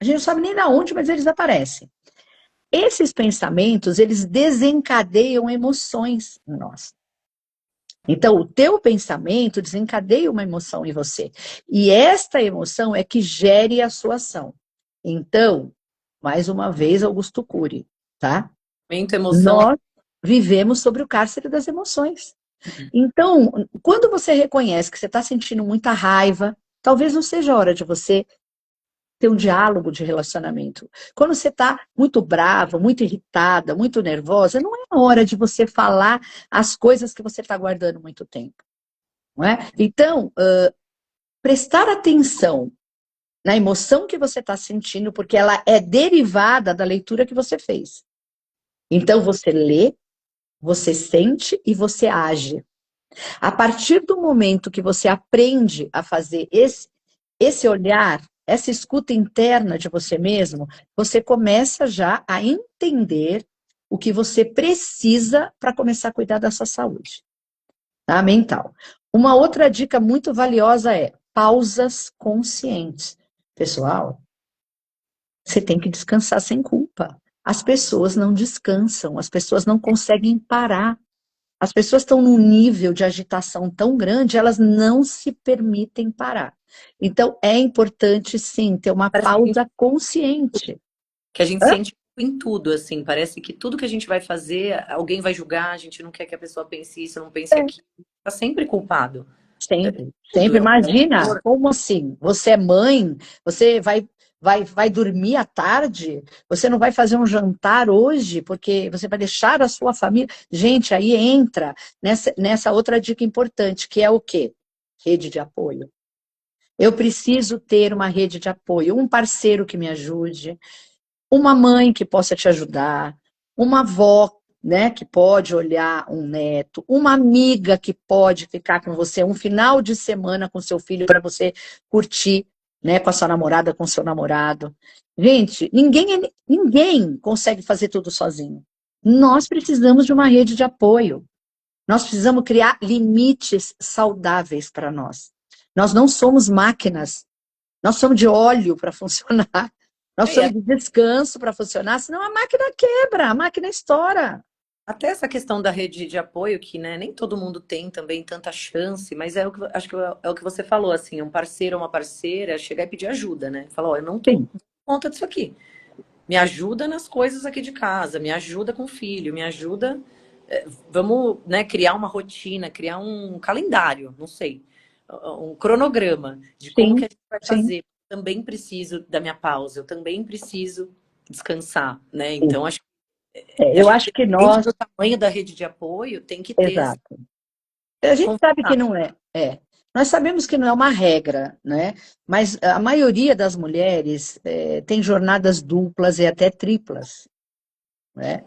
A gente não sabe nem de onde, mas eles aparecem. Esses pensamentos, eles desencadeiam emoções em nós. Então, o teu pensamento desencadeia uma emoção em você. E esta emoção é que gere a sua ação. Então, mais uma vez, Augusto Cury, tá? Momento, emoção. Nós vivemos sobre o cárcere das emoções. Então, quando você reconhece que você está sentindo muita raiva, talvez não seja a hora de você ter um diálogo de relacionamento. Quando você está muito brava, muito irritada, muito nervosa, não é a hora de você falar as coisas que você está guardando muito tempo. Não é? Então, prestar atenção na emoção que você está sentindo, porque ela é derivada da leitura que você fez. Então, você lê, você sente e você age. A partir do momento que você aprende a fazer esse olhar, essa escuta interna de você mesmo, você começa já a entender o que você precisa para começar a cuidar da sua saúde, tá? Mental. Uma outra dica muito valiosa é pausas conscientes. Pessoal, você tem que descansar sem culpa. As pessoas não descansam, as pessoas não conseguem parar. As pessoas estão num nível de agitação tão grande, elas não se permitem parar. Então, é importante, sim, ter uma Parece pausa consciente. que a gente Hã? sente em tudo, assim. Parece que tudo que a gente vai fazer, alguém vai julgar, a gente não quer que a pessoa pense isso, não pense É, aquilo. Tá sempre culpado. sempre, Tudo sempre. é um Imagina, amor. como assim? Você é mãe, você vai dormir à tarde, você não vai fazer um jantar hoje, porque você vai deixar a sua família. Gente, aí entra nessa outra dica importante, que é o quê? Rede de apoio. Eu preciso ter uma rede de apoio, um parceiro que me ajude, uma mãe que possa te ajudar, uma avó, né, que pode olhar um neto, uma amiga que pode ficar com você um final de semana com seu filho para você curtir, né, com a sua namorada, com o seu namorado. Gente, ninguém consegue fazer tudo sozinho. Nós precisamos de uma rede de apoio. Nós precisamos criar limites saudáveis para nós. Nós não somos máquinas. Nós somos de óleo para funcionar. Nós É, somos de descanso para funcionar, senão a máquina quebra, a máquina estoura. até essa questão da rede de apoio, que né, nem todo mundo tem também tanta chance, mas é o que, acho que é o que você falou, assim, um parceiro ou uma parceira chegar e pedir ajuda, né? Falar, ó, eu não tô Sim, dando conta disso aqui. Me ajuda nas coisas aqui de casa, me ajuda com o filho, me ajuda. Vamos, né, criar uma rotina, criar um calendário, não sei, um cronograma de como que sim, a gente vai sim. fazer. Eu também preciso da minha pausa, eu também preciso descansar, né? Sim. Então, É, eu acho que acho que depende nós, do tamanho da rede de apoio, tem que ter essa exato. A gente sabe que conversar. não é. Nós sabemos que não é uma regra, né? Mas a maioria das mulheres tem jornadas duplas e até triplas, né?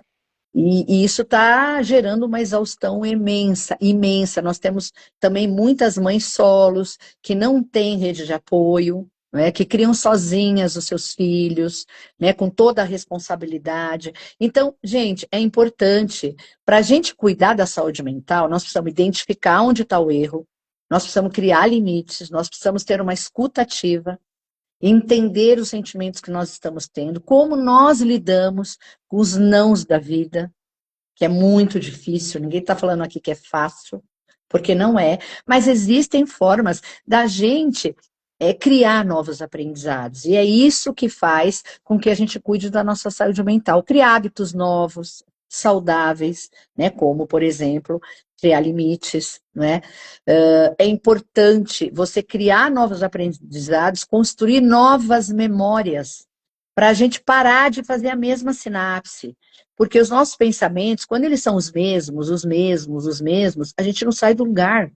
E isso está gerando uma exaustão imensa, imensa. Nós temos também muitas mães solos que não têm rede de apoio, né, que criam sozinhas os seus filhos, né, com toda a responsabilidade. Então, gente, é importante, para a gente cuidar da saúde mental, nós precisamos identificar onde está o erro, nós precisamos criar limites, nós precisamos ter uma escuta ativa, entender os sentimentos que nós estamos tendo, como nós lidamos com os nãos da vida, que é muito difícil, ninguém está falando aqui que é fácil, porque não é, mas existem formas da gente criar novos aprendizados, e é isso que faz com que a gente cuide da nossa saúde mental, criar hábitos novos, saudáveis, né, como, por exemplo, criar limites, né? É importante você criar novos aprendizados, construir novas memórias, para a gente parar de fazer a mesma sinapse. Porque os nossos pensamentos, quando eles são os mesmos, os mesmos, os mesmos, a gente não sai do lugar.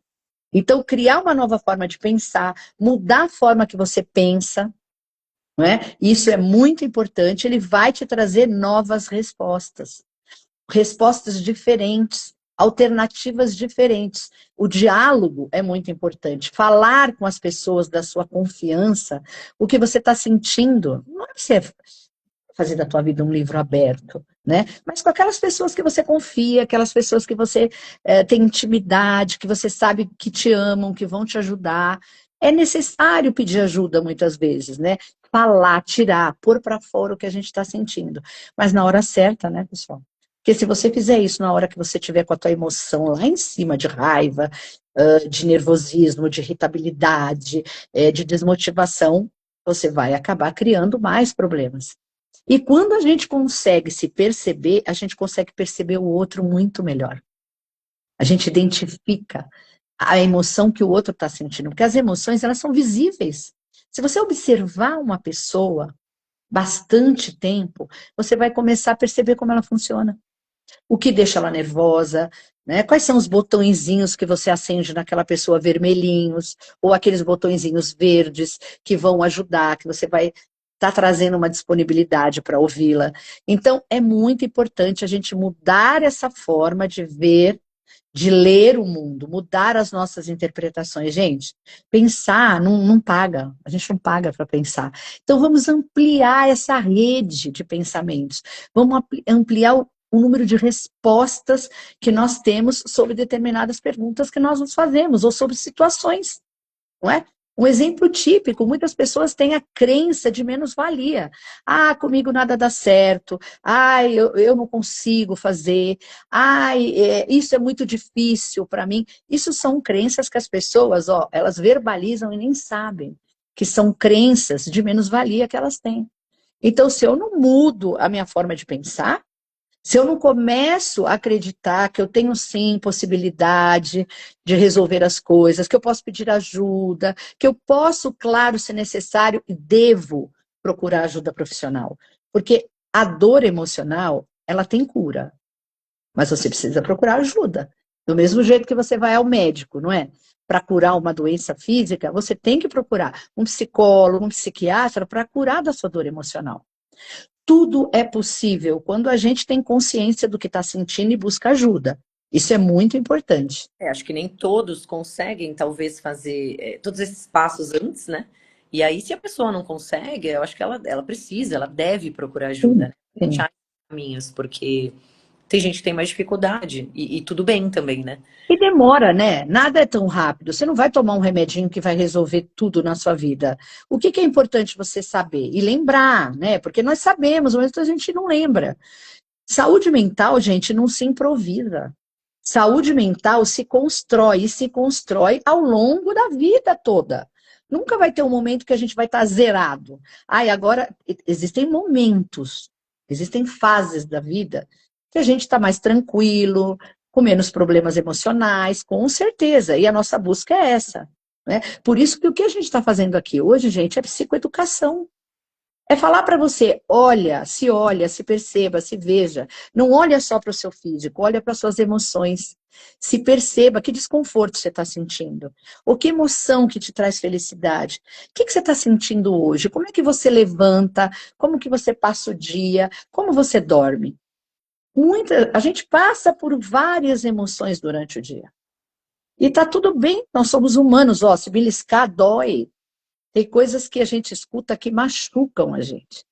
Então, criar uma nova forma de pensar, mudar a forma que você pensa, não é? Isso é muito importante, ele vai te trazer novas respostas. Respostas diferentes, alternativas diferentes. O diálogo é muito importante. Falar com as pessoas da sua confiança, o que você está sentindo. Não é você fazer da tua vida um livro aberto, né? Mas com aquelas pessoas que você confia, aquelas pessoas que você tem intimidade, que você sabe que te amam, que vão te ajudar. É necessário pedir ajuda muitas vezes, né? Falar, tirar, pôr para fora o que a gente está sentindo. Mas na hora certa, né, pessoal? Porque se você fizer isso na hora que você tiver com a tua emoção lá em cima, de raiva, de nervosismo, de irritabilidade, de desmotivação, você vai acabar criando mais problemas. E quando a gente consegue se perceber, a gente consegue perceber o outro muito melhor. A gente identifica a emoção que o outro está sentindo, porque as emoções, elas são visíveis. Se você observar uma pessoa bastante tempo, você vai começar a perceber como ela funciona. O que deixa ela nervosa, né? Quais são os botõezinhos que você acende naquela pessoa vermelhinhos, ou aqueles botõezinhos verdes que vão ajudar, que você vai estar trazendo uma disponibilidade para ouvi-la. Então, é muito importante a gente mudar essa forma de ver, de ler o mundo, mudar as nossas interpretações. Gente, pensar não paga, a gente não paga para pensar. Então, vamos ampliar essa rede de pensamentos, vamos ampliar o número de respostas que nós temos sobre determinadas perguntas que nós nos fazemos, ou sobre situações, não é? Um exemplo típico, muitas pessoas têm a crença de menos-valia. Ah, comigo nada dá certo. Ah, eu não consigo fazer. Ah, isso é muito difícil para mim. Isso são crenças que as pessoas, ó, elas verbalizam e nem sabem que são crenças de menos-valia que elas têm. Então, se eu não mudo a minha forma de pensar, se eu não começo a acreditar que eu tenho sim possibilidade de resolver as coisas, que eu posso pedir ajuda, que eu posso, claro, se necessário, e devo procurar ajuda profissional. Porque a dor emocional, ela tem cura, mas você precisa procurar ajuda. Do mesmo jeito que você vai ao médico, não é? Para curar uma doença física, você tem que procurar um psicólogo, um psiquiatra para curar da sua dor emocional. Tudo é possível quando a gente tem consciência do que está sentindo e busca ajuda. Isso é muito importante. Acho que nem todos conseguem, talvez, fazer todos esses passos antes, né? E aí, se a pessoa não consegue, eu acho que ela precisa, ela deve procurar ajuda, Sim, né? sim. Achar caminhos, porque tem gente que tem mais dificuldade, e tudo bem também, né? E demora, né? Nada é tão rápido. Você não vai tomar um remedinho que vai resolver tudo na sua vida. O que é importante você saber? E lembrar, né? Porque nós sabemos, mas a gente não lembra. Saúde mental, gente, não se improvisa. Saúde mental se constrói e se constrói ao longo da vida toda. Nunca vai ter um momento que a gente vai estar zerado. Ai, agora existem momentos, existem fases da vida que a gente está mais tranquilo, com menos problemas emocionais, com certeza. E a nossa busca é essa, né? Por isso que o que a gente está fazendo aqui hoje, gente, é psicoeducação. É falar para você, olha, se perceba, se veja. Não olha só para o seu físico, olha para suas emoções. Se perceba que desconforto você está sentindo. Ou que emoção que te traz felicidade. O que você está sentindo hoje? Como é que você levanta? Como que você passa o dia? Como você dorme? A gente passa por várias emoções durante o dia. E tá tudo bem, nós somos humanos, ó, se beliscar dói. Tem coisas que a gente escuta que machucam a gente.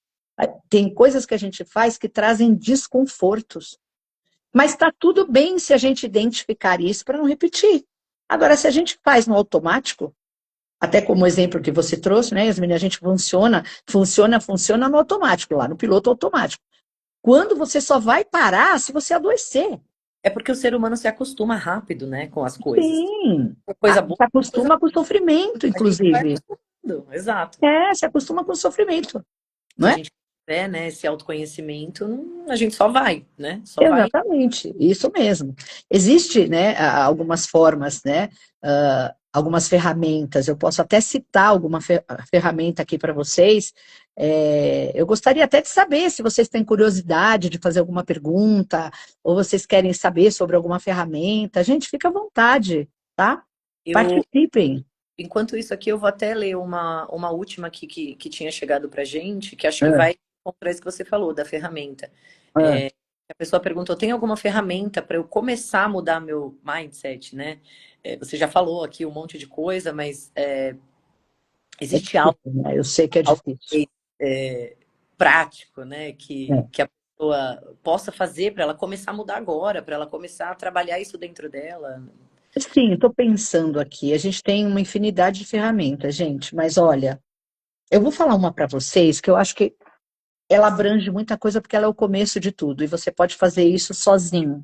Tem coisas que a gente faz que trazem desconfortos. Mas está tudo bem se a gente identificar isso para não repetir. Agora, se a gente faz no automático, até como o exemplo que você trouxe, né, Yasmin, a gente funciona no automático, lá no piloto automático. Quando você só vai parar se você adoecer. É porque o ser humano se acostuma rápido, né, com as coisas. Sim. Coisa boa, Se coisa acostuma com o sofrimento, a gente vai inclusive. acostumando. Exato. Se acostuma com o sofrimento, não Se a é? gente tiver, né, esse autoconhecimento, a gente só vai, né? Só vai. Exatamente, isso mesmo. Existe, né, algumas formas, né, algumas ferramentas. Eu posso até citar alguma ferramenta aqui para vocês. Eu gostaria até de saber se vocês têm curiosidade de fazer alguma pergunta, ou vocês querem saber sobre alguma ferramenta. Gente, fica à vontade, tá? Eu, Participem. enquanto isso aqui, eu vou até ler uma última aqui que tinha chegado pra gente, que acho que É, vai contra isso que você falou, da ferramenta. é. A pessoa perguntou, tem alguma ferramenta para eu começar a mudar meu mindset, né? Você já falou aqui um monte de coisa, mas É existe difícil, né? Eu sei que é algo difícil. é, prático, né? É. Que a pessoa possa fazer para ela começar a mudar agora, para ela começar a trabalhar isso dentro dela. Sim, estou pensando aqui. A gente tem uma infinidade de ferramentas, gente, mas olha, eu vou falar uma para vocês que eu acho que ela abrange muita coisa porque ela é o começo de tudo e você pode fazer isso sozinho.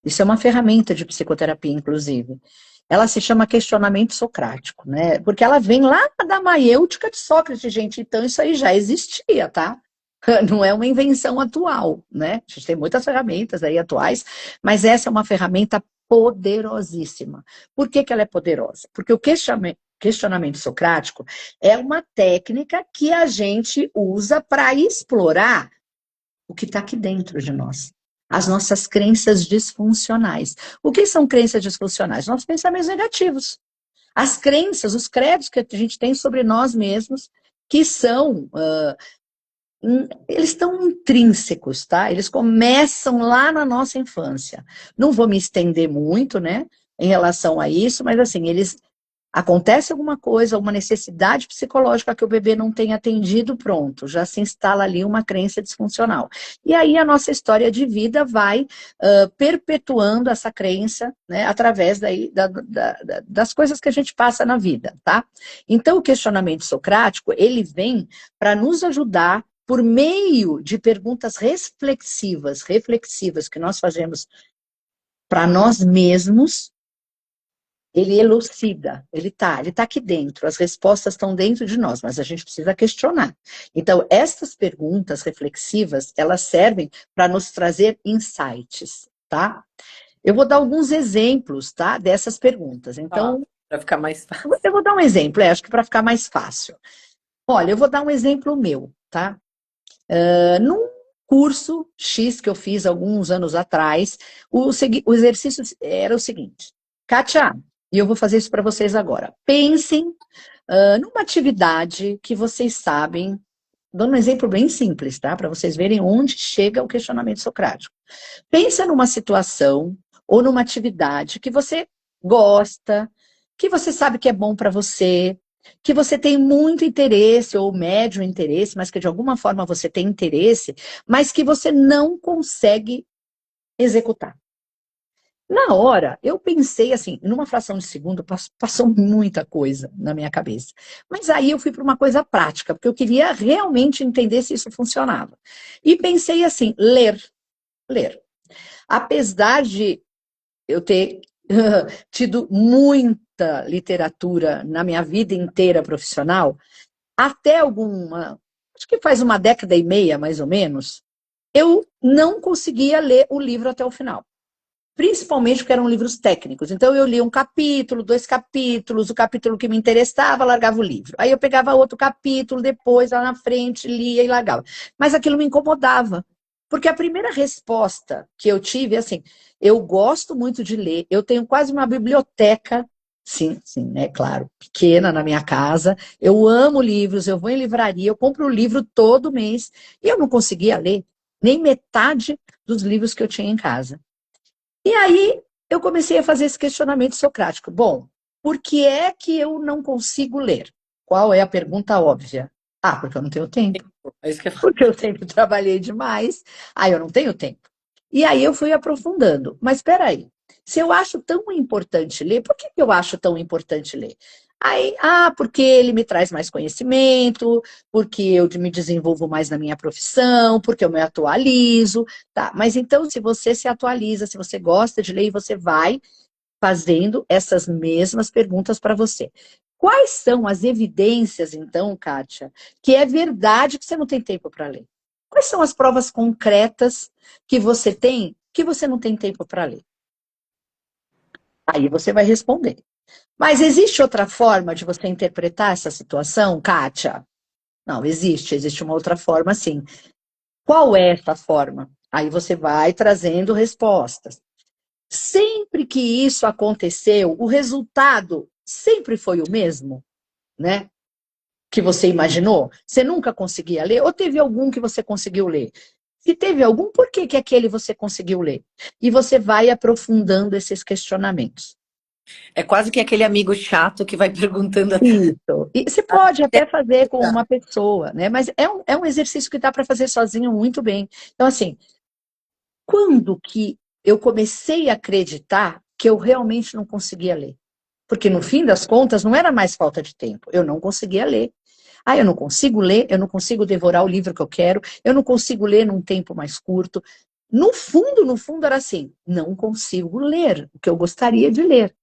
Isso é uma ferramenta de psicoterapia, inclusive. Ela se chama questionamento socrático, né? Porque ela vem lá da maiêutica de Sócrates, gente. Então isso aí já existia, tá? Não é uma invenção atual, né? A gente tem muitas ferramentas aí atuais, mas essa é uma ferramenta poderosíssima. Por que que ela é poderosa? Porque o questionamento socrático é uma técnica que a gente usa para explorar o que está aqui dentro de nós. As nossas crenças disfuncionais. O que são crenças disfuncionais? Nossos pensamentos negativos. As crenças, os credos que a gente tem sobre nós mesmos, que são eles estão intrínsecos, tá? Eles começam lá na nossa infância. Não vou me estender muito, né, em relação a isso, mas assim, eles acontece alguma coisa, uma necessidade psicológica que o bebê não tem atendido, pronto, já se instala ali uma crença disfuncional. E aí a nossa história de vida vai perpetuando essa crença, né, através das coisas que a gente passa na vida, tá? Então o questionamento socrático, ele vem para nos ajudar por meio de perguntas reflexivas que nós fazemos para nós mesmos. Ele elucida, ele tá aqui dentro, as respostas estão dentro de nós, mas a gente precisa questionar. Então, essas perguntas reflexivas, elas servem para nos trazer insights, tá? Eu vou dar alguns exemplos, tá, dessas perguntas. Ah, Então, para ficar mais fácil. eu vou dar um exemplo, acho que para ficar mais fácil. Olha, eu vou dar um exemplo meu, tá? Num curso X que eu fiz alguns anos atrás, o exercício era o seguinte: Kátia, e eu vou fazer isso para vocês agora. Pensem numa atividade que vocês sabem, dando um exemplo bem simples, tá? Para vocês verem onde chega o questionamento socrático. Pensa numa situação ou numa atividade que você gosta, que você sabe que é bom para você, que você tem muito interesse ou médio interesse, mas que de alguma forma você tem interesse, mas que você não consegue executar. Na hora, eu pensei assim, numa fração de segundo, passou muita coisa na minha cabeça. Mas aí eu fui para uma coisa prática, porque eu queria realmente entender se isso funcionava. E pensei assim, ler. Apesar de eu ter tido muita literatura na minha vida inteira profissional, até acho que faz uma década e meia, mais ou menos, eu não conseguia ler o livro até o final. principalmente porque eram livros técnicos. Então eu lia um capítulo, 2 capítulos, o capítulo que me interessava, largava o livro. Aí eu pegava outro capítulo, depois lá na frente, lia e largava. Mas aquilo me incomodava. Porque a primeira resposta que eu tive é assim, eu gosto muito de ler, eu tenho quase uma biblioteca, sim, sim, né, claro, pequena na minha casa, eu amo livros, eu vou em livraria, eu compro um livro todo mês, e eu não conseguia ler nem metade dos livros que eu tinha em casa. E aí eu comecei a fazer esse questionamento socrático. Bom, por que é que eu não consigo ler? Qual é a pergunta óbvia? Ah, porque eu não tenho tempo. É isso que eu Porque eu sempre trabalhei demais. Ah, eu não tenho tempo. E aí eu fui aprofundando. Mas espera aí, se eu acho tão importante ler, por que eu acho tão importante ler? Aí, porque ele me traz mais conhecimento, porque eu me desenvolvo mais na minha profissão, porque eu me atualizo, tá? Mas então, se você se atualiza, se você gosta de ler, você vai fazendo essas mesmas perguntas para você. Quais são as evidências, então, Kátia, que é verdade que você não tem tempo para ler? Quais são as provas concretas que você tem que você não tem tempo para ler? Aí você vai responder. Mas existe outra forma de você interpretar essa situação, Kátia? Não, existe uma outra forma, sim. Qual é essa forma? Aí você vai trazendo respostas. Sempre que isso aconteceu, o resultado sempre foi o mesmo, né? Que você imaginou? Você nunca conseguia ler? Ou teve algum que você conseguiu ler? Se teve algum, por que que aquele você conseguiu ler? E você vai aprofundando esses questionamentos. É quase que aquele amigo chato que vai perguntando Isso. E você pode até até fazer com chegar. uma pessoa, né? Mas é um exercício que dá para fazer sozinho muito bem. Então, assim, quando que eu comecei a acreditar que eu realmente não conseguia ler? Porque no fim das contas não era mais falta de tempo, eu não conseguia ler. Ah, eu não consigo ler, eu não consigo devorar o livro que eu quero, eu não consigo ler num tempo mais curto. No fundo era assim, não consigo ler o que eu gostaria de ler.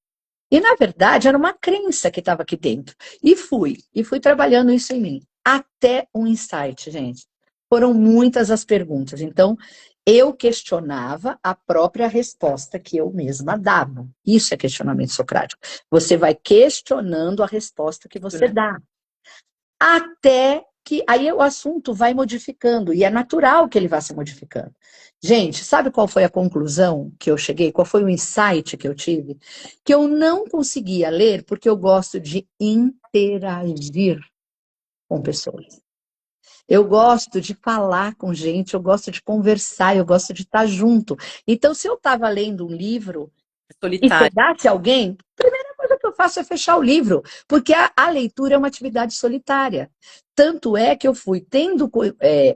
E na verdade era uma crença que estava aqui dentro. E fui trabalhando isso em mim, até um insight, gente. Foram muitas as perguntas. Então, eu questionava a própria resposta que eu mesma dava. Isso é questionamento socrático. Você vai questionando a resposta que você Né? dá. Até que aí o assunto vai modificando, e é natural que ele vá se modificando. Gente, sabe qual foi a conclusão que eu cheguei? Qual foi o insight que eu tive? Que eu não conseguia ler porque eu gosto de interagir com pessoas. Eu gosto de falar com gente, eu gosto de conversar, eu gosto de estar junto. Então, se eu estava lendo um livro e Solitário. chegasse alguém, a primeira coisa que eu faço é fechar o livro, porque a leitura é uma atividade solitária. Tanto é que eu fui tendo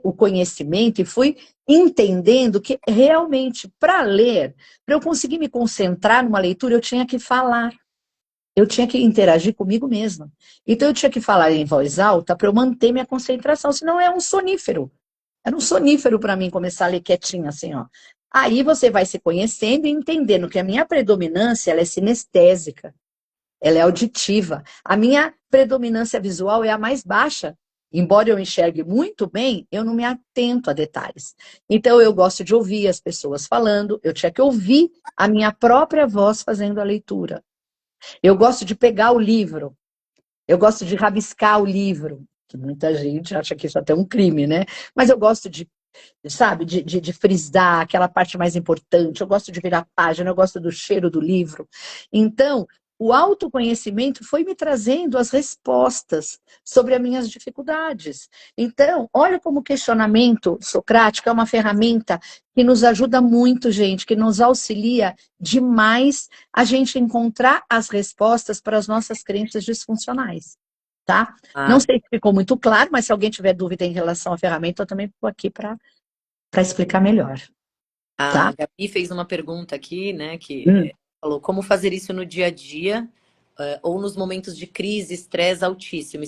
o conhecimento e fui entendendo que realmente, para ler, para eu conseguir me concentrar numa leitura, eu tinha que falar. Eu tinha que interagir comigo mesma. Então, eu tinha que falar em voz alta para eu manter minha concentração, senão é um sonífero. Era um sonífero para mim começar a ler quietinho, assim, ó. Aí você vai se conhecendo e entendendo que a minha predominância ela é sinestésica, ela é auditiva. A minha predominância visual é a mais baixa. Embora eu enxergue muito bem, eu não me atento a detalhes. Então, eu gosto de ouvir as pessoas falando, eu tinha que ouvir a minha própria voz fazendo a leitura. Eu gosto de pegar o livro, eu gosto de rabiscar o livro, que muita gente acha que isso até é um crime, né? Mas eu gosto de, sabe, de frisar aquela parte mais importante, eu gosto de virar página, eu gosto do cheiro do livro. Então, o autoconhecimento foi me trazendo as respostas sobre as minhas dificuldades. Então, olha como o questionamento socrático é uma ferramenta que nos ajuda muito, gente, que nos auxilia demais a gente encontrar as respostas para as nossas crenças disfuncionais, tá? Não Ah, sei se ficou muito claro, mas se alguém tiver dúvida em relação à ferramenta, eu também estou aqui para explicar melhor, a tá? Gabi fez uma pergunta aqui, né, que Hum, falou como fazer isso no dia a dia, ou nos momentos de crise, estresse altíssimo,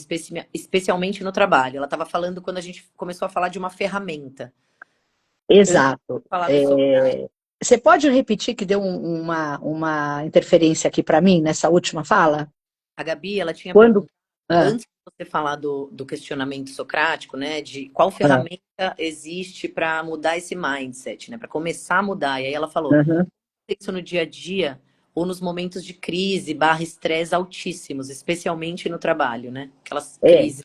especialmente no trabalho. Ela estava falando quando a gente começou a falar de uma ferramenta. Antes de exato. falar do Socrates, Você pode repetir que deu uma interferência aqui para mim nessa última fala? a Gabi, ela tinha Quando. perguntado, Ah, antes de você falar do questionamento socrático, né, de qual ah, ferramenta existe para mudar esse mindset, né, para começar a mudar. E aí ela falou, uhum. isso no dia a dia ou nos momentos de crise barra estresse altíssimos, especialmente no trabalho, né? Aquelas É. crises.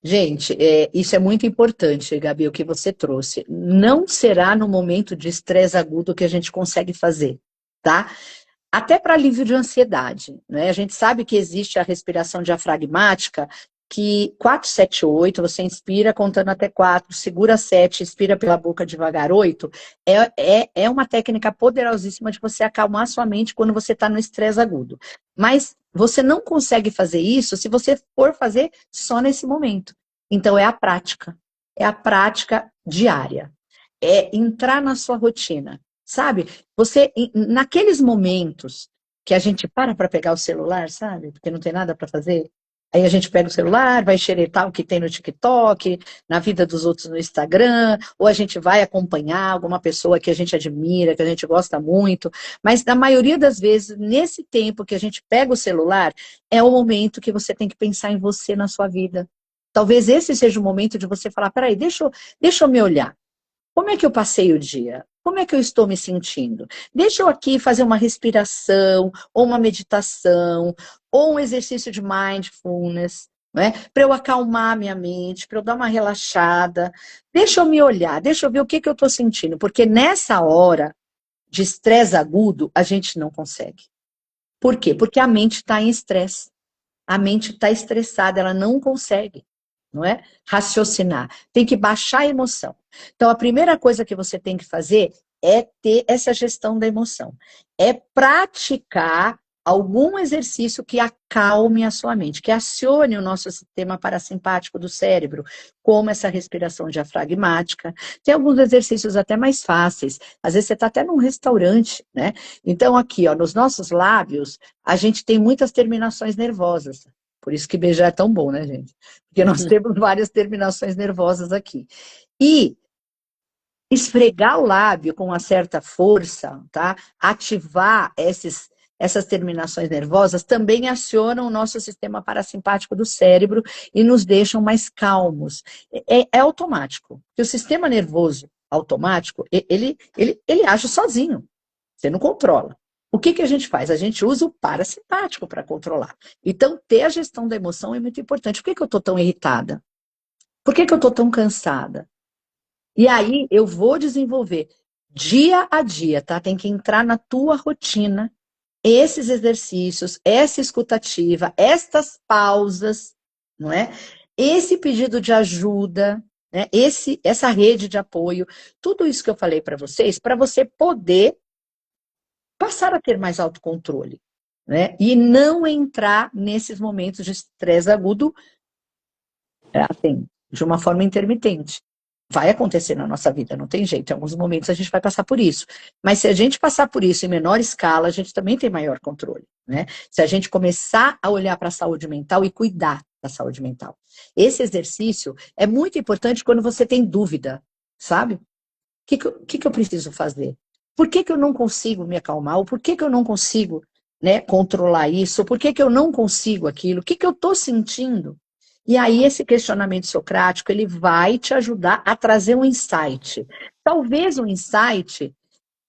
Gente, isso é muito importante, Gabi, o que você trouxe. Não será no momento de estresse agudo que a gente consegue fazer, tá? Até para alívio de ansiedade, né? A gente sabe que existe a respiração diafragmática, que 4, 7, 8, você inspira contando até 4, segura 7, expira pela boca devagar 8. É uma técnica poderosíssima de você acalmar sua mente quando você está no estresse agudo. Mas você não consegue fazer isso se você for fazer só nesse momento. Então é a prática diária, é entrar na sua rotina. Sabe? Você, naqueles momentos que a gente para pegar o celular, sabe? Porque não tem nada para fazer. Aí a gente pega o celular, vai xeretar o que tem no TikTok, na vida dos outros no Instagram, ou a gente vai acompanhar alguma pessoa que a gente admira, que a gente gosta muito. Mas na maioria das vezes, nesse tempo que a gente pega o celular, é o momento que você tem que pensar em você na sua vida. Talvez esse seja o momento de você falar, peraí, deixa eu me olhar. Como é que eu passei o dia? Como é que eu estou me sentindo? Deixa eu aqui fazer uma respiração, ou uma meditação, ou um exercício de mindfulness, né? Para eu acalmar minha mente, para eu dar uma relaxada. Deixa eu me olhar, deixa eu ver o que eu estou sentindo, porque nessa hora de estresse agudo, a gente não consegue. Por quê? Porque a mente está em estresse. A mente está estressada, ela não consegue, não é? Raciocinar. Tem que baixar a emoção. Então, a primeira coisa que você tem que fazer é ter essa gestão da emoção. É praticar algum exercício que acalme a sua mente, que acione o nosso sistema parasimpático do cérebro, como essa respiração diafragmática. Tem alguns exercícios até mais fáceis. Às vezes você está até num restaurante, né? Então, aqui, ó, nos nossos lábios, a gente tem muitas terminações nervosas. Por isso que beijar é tão bom, né, gente? Porque nós temos várias terminações nervosas aqui. E esfregar o lábio com uma certa força, tá? Ativar essas terminações nervosas também acionam o nosso sistema parasimpático do cérebro e nos deixam mais calmos. É automático. O sistema nervoso automático, ele age sozinho. Você não controla. O que a gente faz? A gente usa o parasimpático para controlar. Então, ter a gestão da emoção é muito importante. Por que eu estou tão irritada? Por que eu estou tão cansada? E aí eu vou desenvolver dia a dia, tá? Tem que entrar na tua rotina esses exercícios, essa escutativa, estas pausas, não é? Esse pedido de ajuda, né? Essa rede de apoio, tudo isso que eu falei para você poder passar a ter mais autocontrole, né? E não entrar nesses momentos de estresse agudo, assim, de uma forma intermitente. Vai acontecer na nossa vida, não tem jeito. Em alguns momentos a gente vai passar por isso. Mas se a gente passar por isso em menor escala, a gente também tem maior controle, né? Se a gente começar a olhar para a saúde mental e cuidar da saúde mental. Esse exercício é muito importante quando você tem dúvida, sabe? O que eu preciso fazer? Por que eu não consigo me acalmar? Ou por que eu não consigo, né, controlar isso? Ou por que eu não consigo aquilo? O que eu estou sentindo? E aí esse questionamento socrático, ele vai te ajudar a trazer um insight. Talvez um insight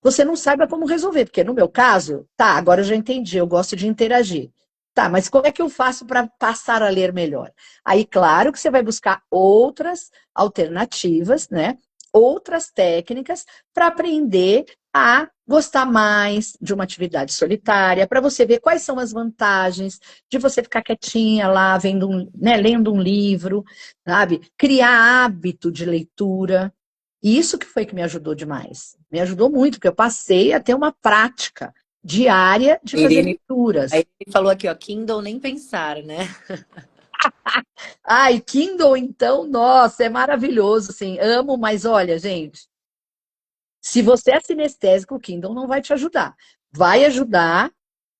você não saiba como resolver, porque no meu caso, tá, agora eu já entendi, eu gosto de interagir. Tá, mas como é que eu faço para passar a ler melhor? Aí, claro que você vai buscar outras alternativas, né? Outras técnicas para aprender a gostar mais de uma atividade solitária, para você ver quais são as vantagens de você ficar quietinha lá, né, lendo um livro, sabe? Criar hábito de leitura. E isso que foi que me ajudou demais. Me ajudou muito, porque eu passei a ter uma prática diária de fazer Irene, leituras. aí ele falou aqui, ó, Kindle nem pensar, né? Ai, Kindle, então, nossa, é maravilhoso, assim, amo, mas olha, gente, se você é sinestésico, o Kindle não vai te ajudar. Vai ajudar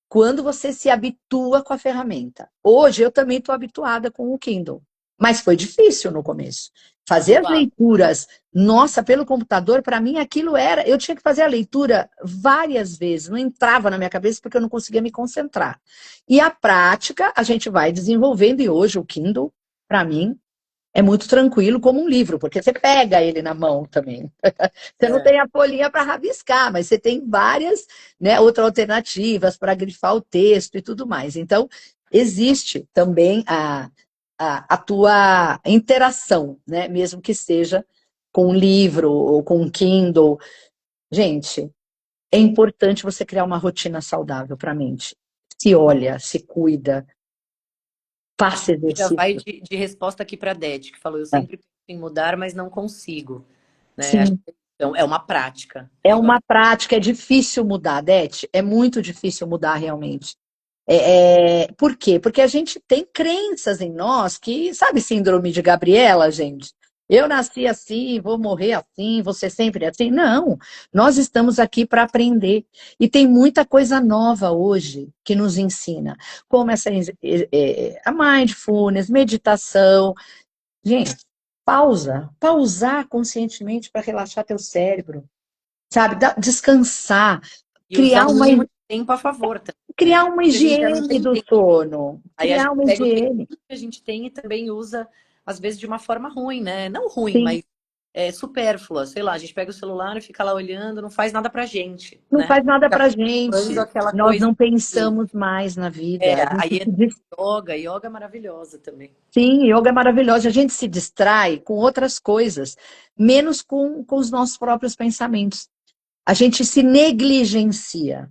quando você se habitua com a ferramenta. Hoje eu também estou habituada com o Kindle, mas foi difícil no começo. Fazer as Claro. leituras, nossa, pelo computador, para mim aquilo era. Eu tinha que fazer a leitura várias vezes, não entrava na minha cabeça porque eu não conseguia me concentrar. E a prática a gente vai desenvolvendo, e hoje o Kindle, para mim, É muito tranquilo como um livro, porque você pega ele na mão também. Você não É. tem a folhinha para rabiscar, mas você tem várias, né, outras alternativas para grifar o texto e tudo mais. Então, existe também a tua interação, né, mesmo que seja com um livro ou com um Kindle. Gente, é importante você criar uma rotina saudável para a mente. Se olha, se cuida, Acho faça que já vai exercício. de resposta aqui para a Dete, que falou, eu sempre penso em mudar, mas não consigo. Né? Acho Sim. que então, é uma prática. É É igual. uma prática, é difícil mudar, Dete. É muito difícil mudar realmente. Por quê? Porque a gente tem crenças em nós que, sabe, síndrome de Gabriela, gente? Eu nasci assim, vou morrer assim, vou ser sempre assim. Não, nós estamos aqui para aprender. E tem muita coisa nova hoje que nos ensina, como a mindfulness, meditação. Gente, pausar conscientemente para relaxar teu cérebro, sabe? Descansar, E usar criar o uma, mínimo de tempo a favor também, né? criar uma Porque a gente já não higiene tem do tempo. sono, Aí a criar gente uma pega o tempo higiene. que a gente tem e também usa, às vezes, de uma forma ruim, né? Não ruim, Sim, mas supérflua. Sei lá, a gente pega o celular e fica lá olhando, não faz nada pra gente, não né? faz nada Fica pra falando gente. aquela Nós coisa. não pensamos mais na vida. A gente Aí se entra dis- yoga é maravilhosa também. Sim, yoga é maravilhoso. A gente se distrai com outras coisas, menos com os nossos próprios pensamentos. A gente se negligencia.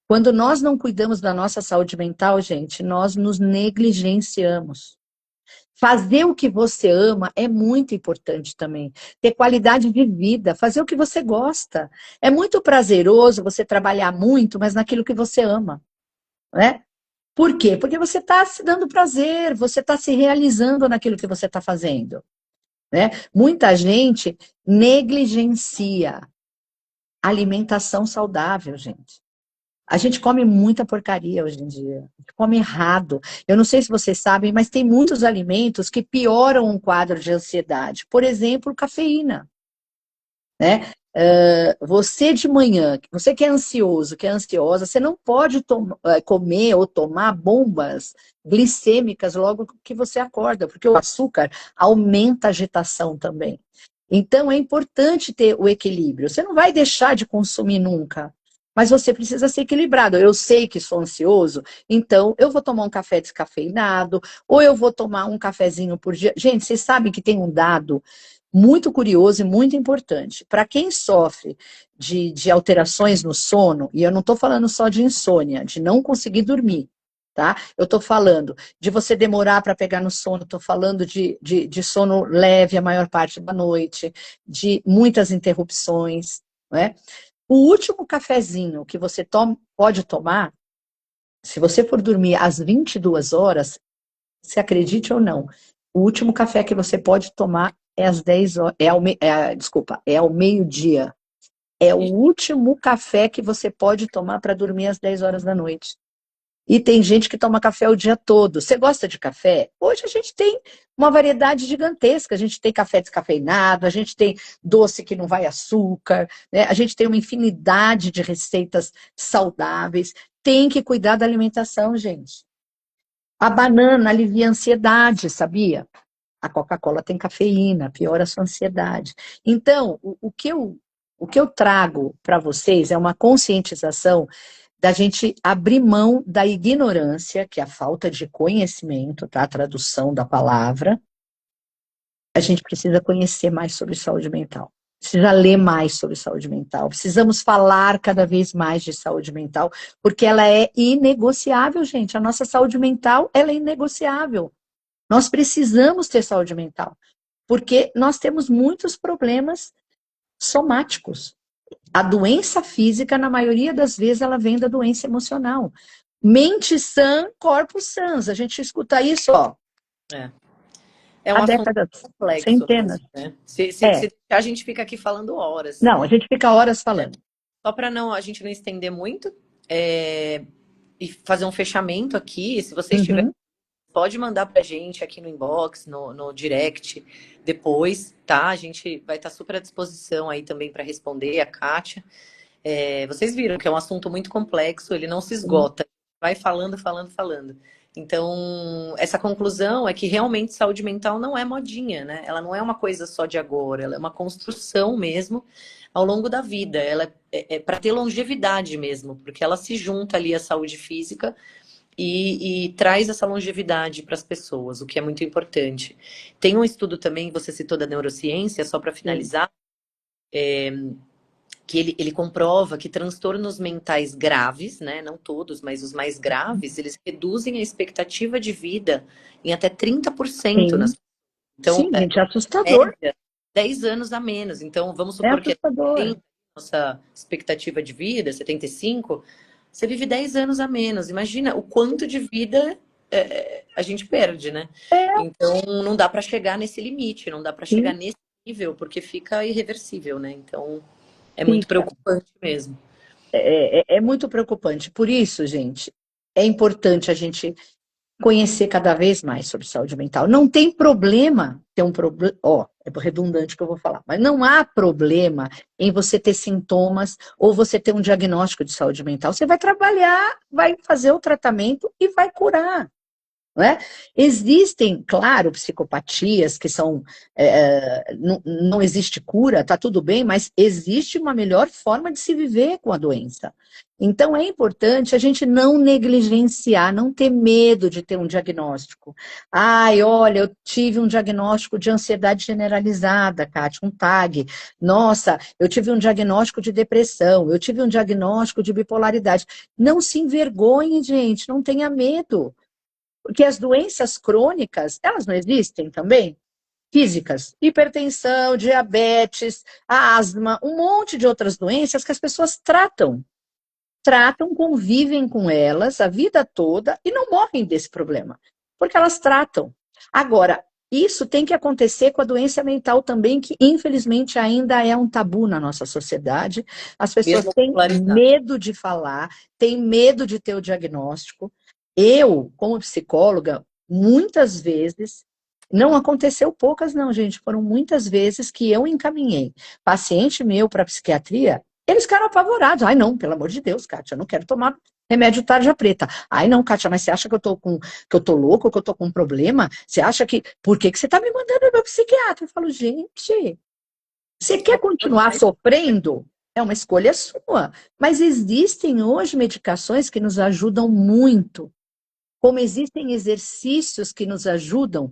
Quando nós não cuidamos da nossa saúde mental, gente, nós nos negligenciamos. Fazer o que você ama é muito importante também. Ter qualidade de vida, fazer o que você gosta. É muito prazeroso você trabalhar muito, mas naquilo que você ama, né? Por quê? Porque você está se dando prazer, você está se realizando naquilo que você está fazendo, né? Muita gente negligencia alimentação saudável, gente. A gente come muita porcaria hoje em dia. A gente come errado. Eu não sei se vocês sabem, mas tem muitos alimentos que pioram um quadro de ansiedade. Por exemplo, cafeína, né? Você de manhã, você que é ansioso, que é ansiosa, você não pode comer ou tomar bombas glicêmicas logo que você acorda, porque o açúcar aumenta a agitação também. Então é importante ter o equilíbrio. Você não vai deixar de consumir nunca, mas você precisa ser equilibrado. Eu sei que sou ansioso, então eu vou tomar um café descafeinado, ou eu vou tomar um cafezinho por dia. Gente, vocês sabem que tem um dado muito curioso e muito importante. Para quem sofre de alterações no sono, e eu não estou falando só de insônia, de não conseguir dormir, tá? Eu estou falando de você demorar para pegar no sono, estou falando de sono leve a maior parte da noite, de muitas interrupções, né? O último cafezinho que você pode tomar, se você for dormir às 22 horas, se acredite ou não, o último café que você pode tomar é às 10 horas, desculpa, é ao meio-dia. É o último café que você pode tomar para dormir às 10 horas da noite. E tem gente que toma café o dia todo. Você gosta de café? Hoje a gente tem uma variedade gigantesca. A gente tem café descafeinado, a gente tem doce que não vai açúcar, né? A gente tem uma infinidade de receitas saudáveis. Tem que cuidar da alimentação, gente. A banana alivia a ansiedade, sabia? A Coca-Cola tem cafeína, piora a sua ansiedade. Então, o que eu trago para vocês é uma conscientização da gente abrir mão da ignorância, que é a falta de conhecimento, tá? A tradução da palavra. A gente precisa conhecer mais sobre saúde mental. Precisa ler mais sobre saúde mental. Precisamos falar cada vez mais de saúde mental, porque ela é inegociável, gente. A nossa saúde mental, ela é inegociável. Nós precisamos ter saúde mental, porque nós temos muitos problemas somáticos. A doença física, na maioria das vezes, ela vem da doença emocional. Mente sã, corpo sãs. A gente escuta isso, ó, É, é há um assunto décadas, complexo centenas. mesmo, né? Se É, deixar, a gente fica aqui falando horas. não, a gente fica horas Né? falando. Só para não a gente não estender muito e fazer um fechamento aqui, se vocês tiverem, Uhum. pode mandar para a gente aqui no inbox, no direct depois, tá? A gente vai estar super à disposição aí também para responder a Kátia. Vocês viram que é um assunto muito complexo, ele não se esgota, vai falando, falando, falando. Então, essa conclusão é que realmente saúde mental não é modinha, né? Ela não é uma coisa só de agora, ela é uma construção mesmo ao longo da vida. Ela é para ter longevidade mesmo, porque ela se junta ali à saúde física e traz essa longevidade para as pessoas, o que é muito importante. Tem um estudo também, você citou da neurociência, só para Sim, finalizar, que ele comprova que transtornos mentais graves, né, não todos, mas os mais graves, eles reduzem a expectativa de vida em até 30% sim, nas. Então, sim, gente, é assustador. média, 10 anos a menos. Então, vamos É supor que é assustador. 70, nossa expectativa de vida, 75, você vive 10 anos a menos. Imagina o quanto de vida a gente perde, né? É, Então, não dá para chegar nesse limite, não dá para chegar sim, nesse nível, porque fica irreversível, né? Então, é muito fica. preocupante mesmo. É muito preocupante. Por isso, gente, é importante a gente conhecer cada vez mais sobre saúde mental. Não tem problema ter um problema, ó, é redundante o que eu vou falar, mas não há problema em você ter sintomas ou você ter um diagnóstico de saúde mental. Você vai trabalhar, vai fazer o tratamento e vai curar. Não é? Existem, claro, psicopatias que são. Não existe cura, tá tudo bem, mas existe uma melhor forma de se viver com a doença. Então é importante a gente não negligenciar, não ter medo de ter um diagnóstico. Ai, olha, eu tive um diagnóstico de ansiedade generalizada, Kátia, um TAG. Nossa, eu tive um diagnóstico de depressão, eu tive um diagnóstico de bipolaridade. Não se envergonhe, gente, não tenha medo. Porque as doenças crônicas, elas não existem também? Físicas, hipertensão, diabetes, asma, um monte de outras doenças que as pessoas tratam, convivem com elas a vida toda e não morrem desse problema, porque elas tratam. Agora, isso tem que acontecer com a doença mental também, que infelizmente ainda é um tabu na nossa sociedade. As pessoas Mesmo têm popularizado. medo de falar, têm medo de ter o diagnóstico. Eu, como psicóloga, muitas vezes, não aconteceu poucas, não, gente, foram muitas vezes que eu encaminhei paciente meu para psiquiatria. Eles ficaram apavorados. Ai, não, pelo amor de Deus, Kátia, eu não quero tomar remédio tarja preta. Ai, não, Kátia, mas você acha que eu tô louco, que eu tô com um problema? Você acha que. Por que você tá me mandando no meu psiquiatra? Eu falo, gente, você quer continuar sofrendo? É uma escolha sua. Mas existem hoje medicações que nos ajudam muito. Como existem exercícios que nos ajudam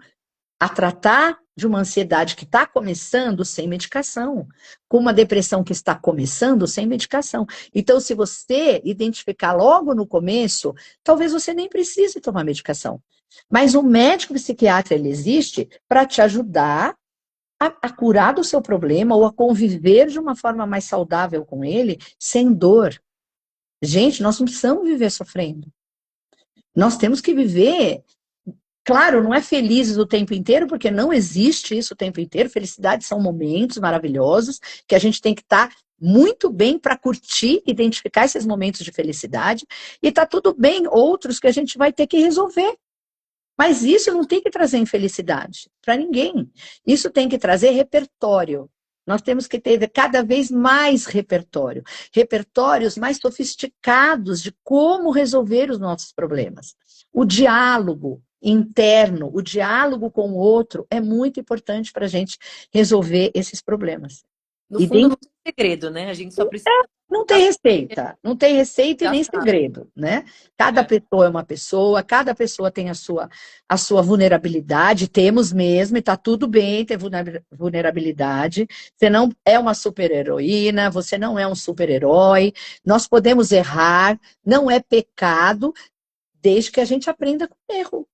a tratar de uma ansiedade que está começando sem medicação, com uma depressão que está começando sem medicação. Então, se você identificar logo no começo, talvez você nem precise tomar medicação. Mas o médico psiquiatra, ele existe para te ajudar a curar do seu problema ou a conviver de uma forma mais saudável com ele, sem dor. Gente, nós não precisamos viver sofrendo. Nós temos que viver. Claro, não é felizes o tempo inteiro, porque não existe isso o tempo inteiro. Felicidade são momentos maravilhosos que a gente tem que estar muito bem para curtir, identificar esses momentos de felicidade. E tá tudo bem outros que a gente vai ter que resolver. Mas isso não tem que trazer infelicidade para ninguém. Isso tem que trazer repertório. Nós temos que ter cada vez mais repertório, repertórios mais sofisticados de como resolver os nossos problemas. O diálogo interno, o diálogo com o outro é muito importante para a gente resolver esses problemas. No E fundo, não tem segredo, né? A gente só precisa não tem receita e já nem sabe. segredo, né? Cada É. pessoa é uma pessoa, cada pessoa tem a sua vulnerabilidade, temos mesmo, e tá tudo bem ter vulnerabilidade. Você não é uma super-heroína, você não é um super-herói, nós podemos errar, não é pecado, desde que a gente aprenda com o erro.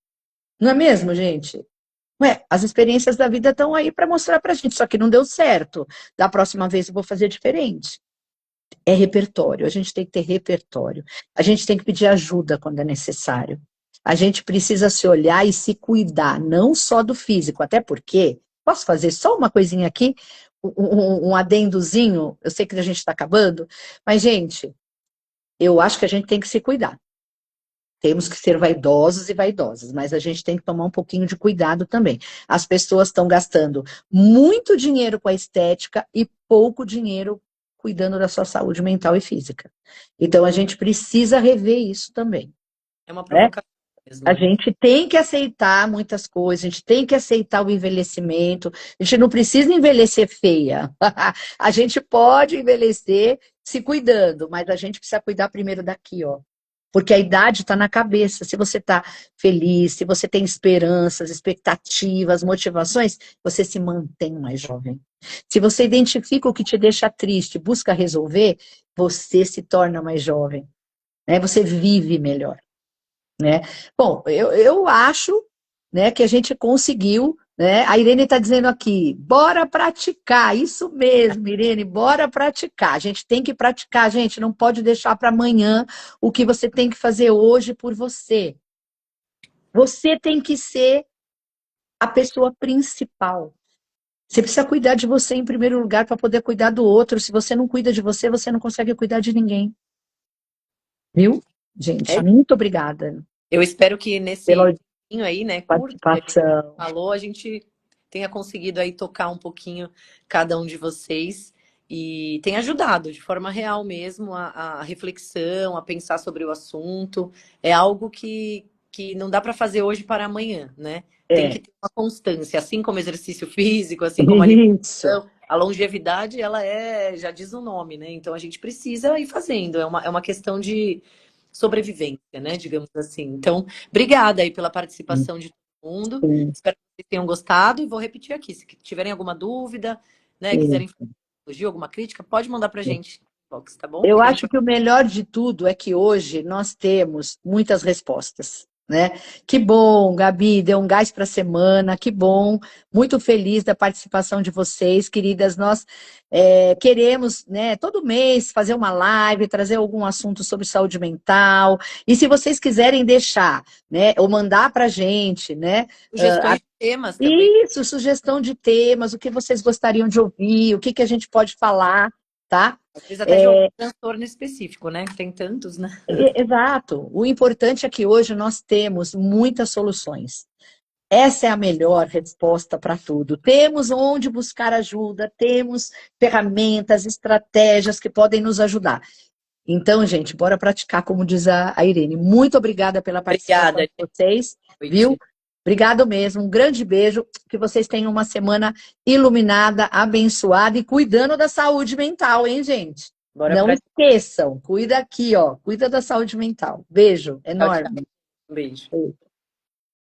Não é mesmo, gente? Ué, as experiências da vida estão aí para mostrar pra gente, só que não deu certo. Da próxima vez eu vou fazer diferente. É repertório, a gente tem que ter repertório. A gente tem que pedir ajuda quando é necessário. A gente precisa se olhar e se cuidar, não só do físico, até porque, posso fazer só uma coisinha aqui, um adendozinho, eu sei que a gente está acabando, mas, gente, eu acho que a gente tem que se cuidar. Temos que ser vaidosos e vaidosas, mas a gente tem que tomar um pouquinho de cuidado também. As pessoas estão gastando muito dinheiro com a estética e pouco dinheiro cuidando da sua saúde mental e física. Então a gente precisa rever isso também, É uma né? provocação. A mesmo. gente tem que aceitar muitas coisas, a gente tem que aceitar o envelhecimento. A gente não precisa envelhecer feia. A gente pode envelhecer se cuidando, mas a gente precisa cuidar primeiro daqui, ó. Porque a idade está na cabeça. Se você está feliz, se você tem esperanças, expectativas, motivações, você se mantém mais jovem. Se você identifica o que te deixa triste, busca resolver, você se torna mais jovem, né? Você vive melhor, né? Bom, eu acho, né, que a gente conseguiu, né? A Irene está dizendo aqui, bora praticar, isso mesmo, Irene, bora praticar. A gente tem que praticar, gente, não pode deixar para amanhã o que você tem que fazer hoje por você. Você tem que ser a pessoa principal. Você precisa cuidar de você em primeiro lugar para poder cuidar do outro. Se você não cuida de você, você não consegue cuidar de ninguém. Viu? Gente, É, muito obrigada eu espero que nesse pela tempinho aí, né, curto que a gente participação. falou, a gente tenha conseguido aí tocar um pouquinho cada um de vocês e tenha ajudado de forma real mesmo a reflexão, a pensar sobre o assunto. É algo que não dá para fazer hoje para amanhã, né? Tem que É, ter uma constância, assim como exercício físico, assim como isso. alimentação. A longevidade, ela é, já diz o nome, né? Então a gente precisa ir fazendo. É uma questão de sobrevivência, né? Digamos assim. Então, obrigada aí pela participação de todo mundo. Sim, Espero que vocês tenham gostado e vou repetir aqui. Se tiverem alguma dúvida, né, sim. quiserem fazer elogio, alguma crítica, pode mandar pra gente no box, tá bom? Eu Que a gente acho vai. que o melhor de tudo é que hoje nós temos muitas respostas, né? Que bom, Gabi, deu um gás para a semana, que bom, muito feliz da participação de vocês, queridas. Nós queremos, né, todo mês fazer uma live, trazer algum assunto sobre saúde mental. E se vocês quiserem deixar, né, ou mandar para a gente, né? Sugestões de temas também. Isso, sugestão de temas, o que vocês gostariam de ouvir, o que que a gente pode falar, tá? Às vezes até de algum transtorno específico, né? Tem tantos, né? Exato. O importante é que hoje nós temos muitas soluções. Essa é a melhor resposta para tudo. Temos onde buscar ajuda, temos ferramentas, estratégias que podem nos ajudar. Então, gente, bora praticar, como diz a Irene. Muito obrigada pela participação Obrigada, de vocês, viu? gente. Obrigado mesmo. Um grande beijo. Que vocês tenham uma semana iluminada, abençoada e cuidando da saúde mental, hein, gente? Bora Não pra. esqueçam. Cuida aqui, ó. Cuida da saúde mental. Beijo Tchau, tchau. enorme. Um beijo.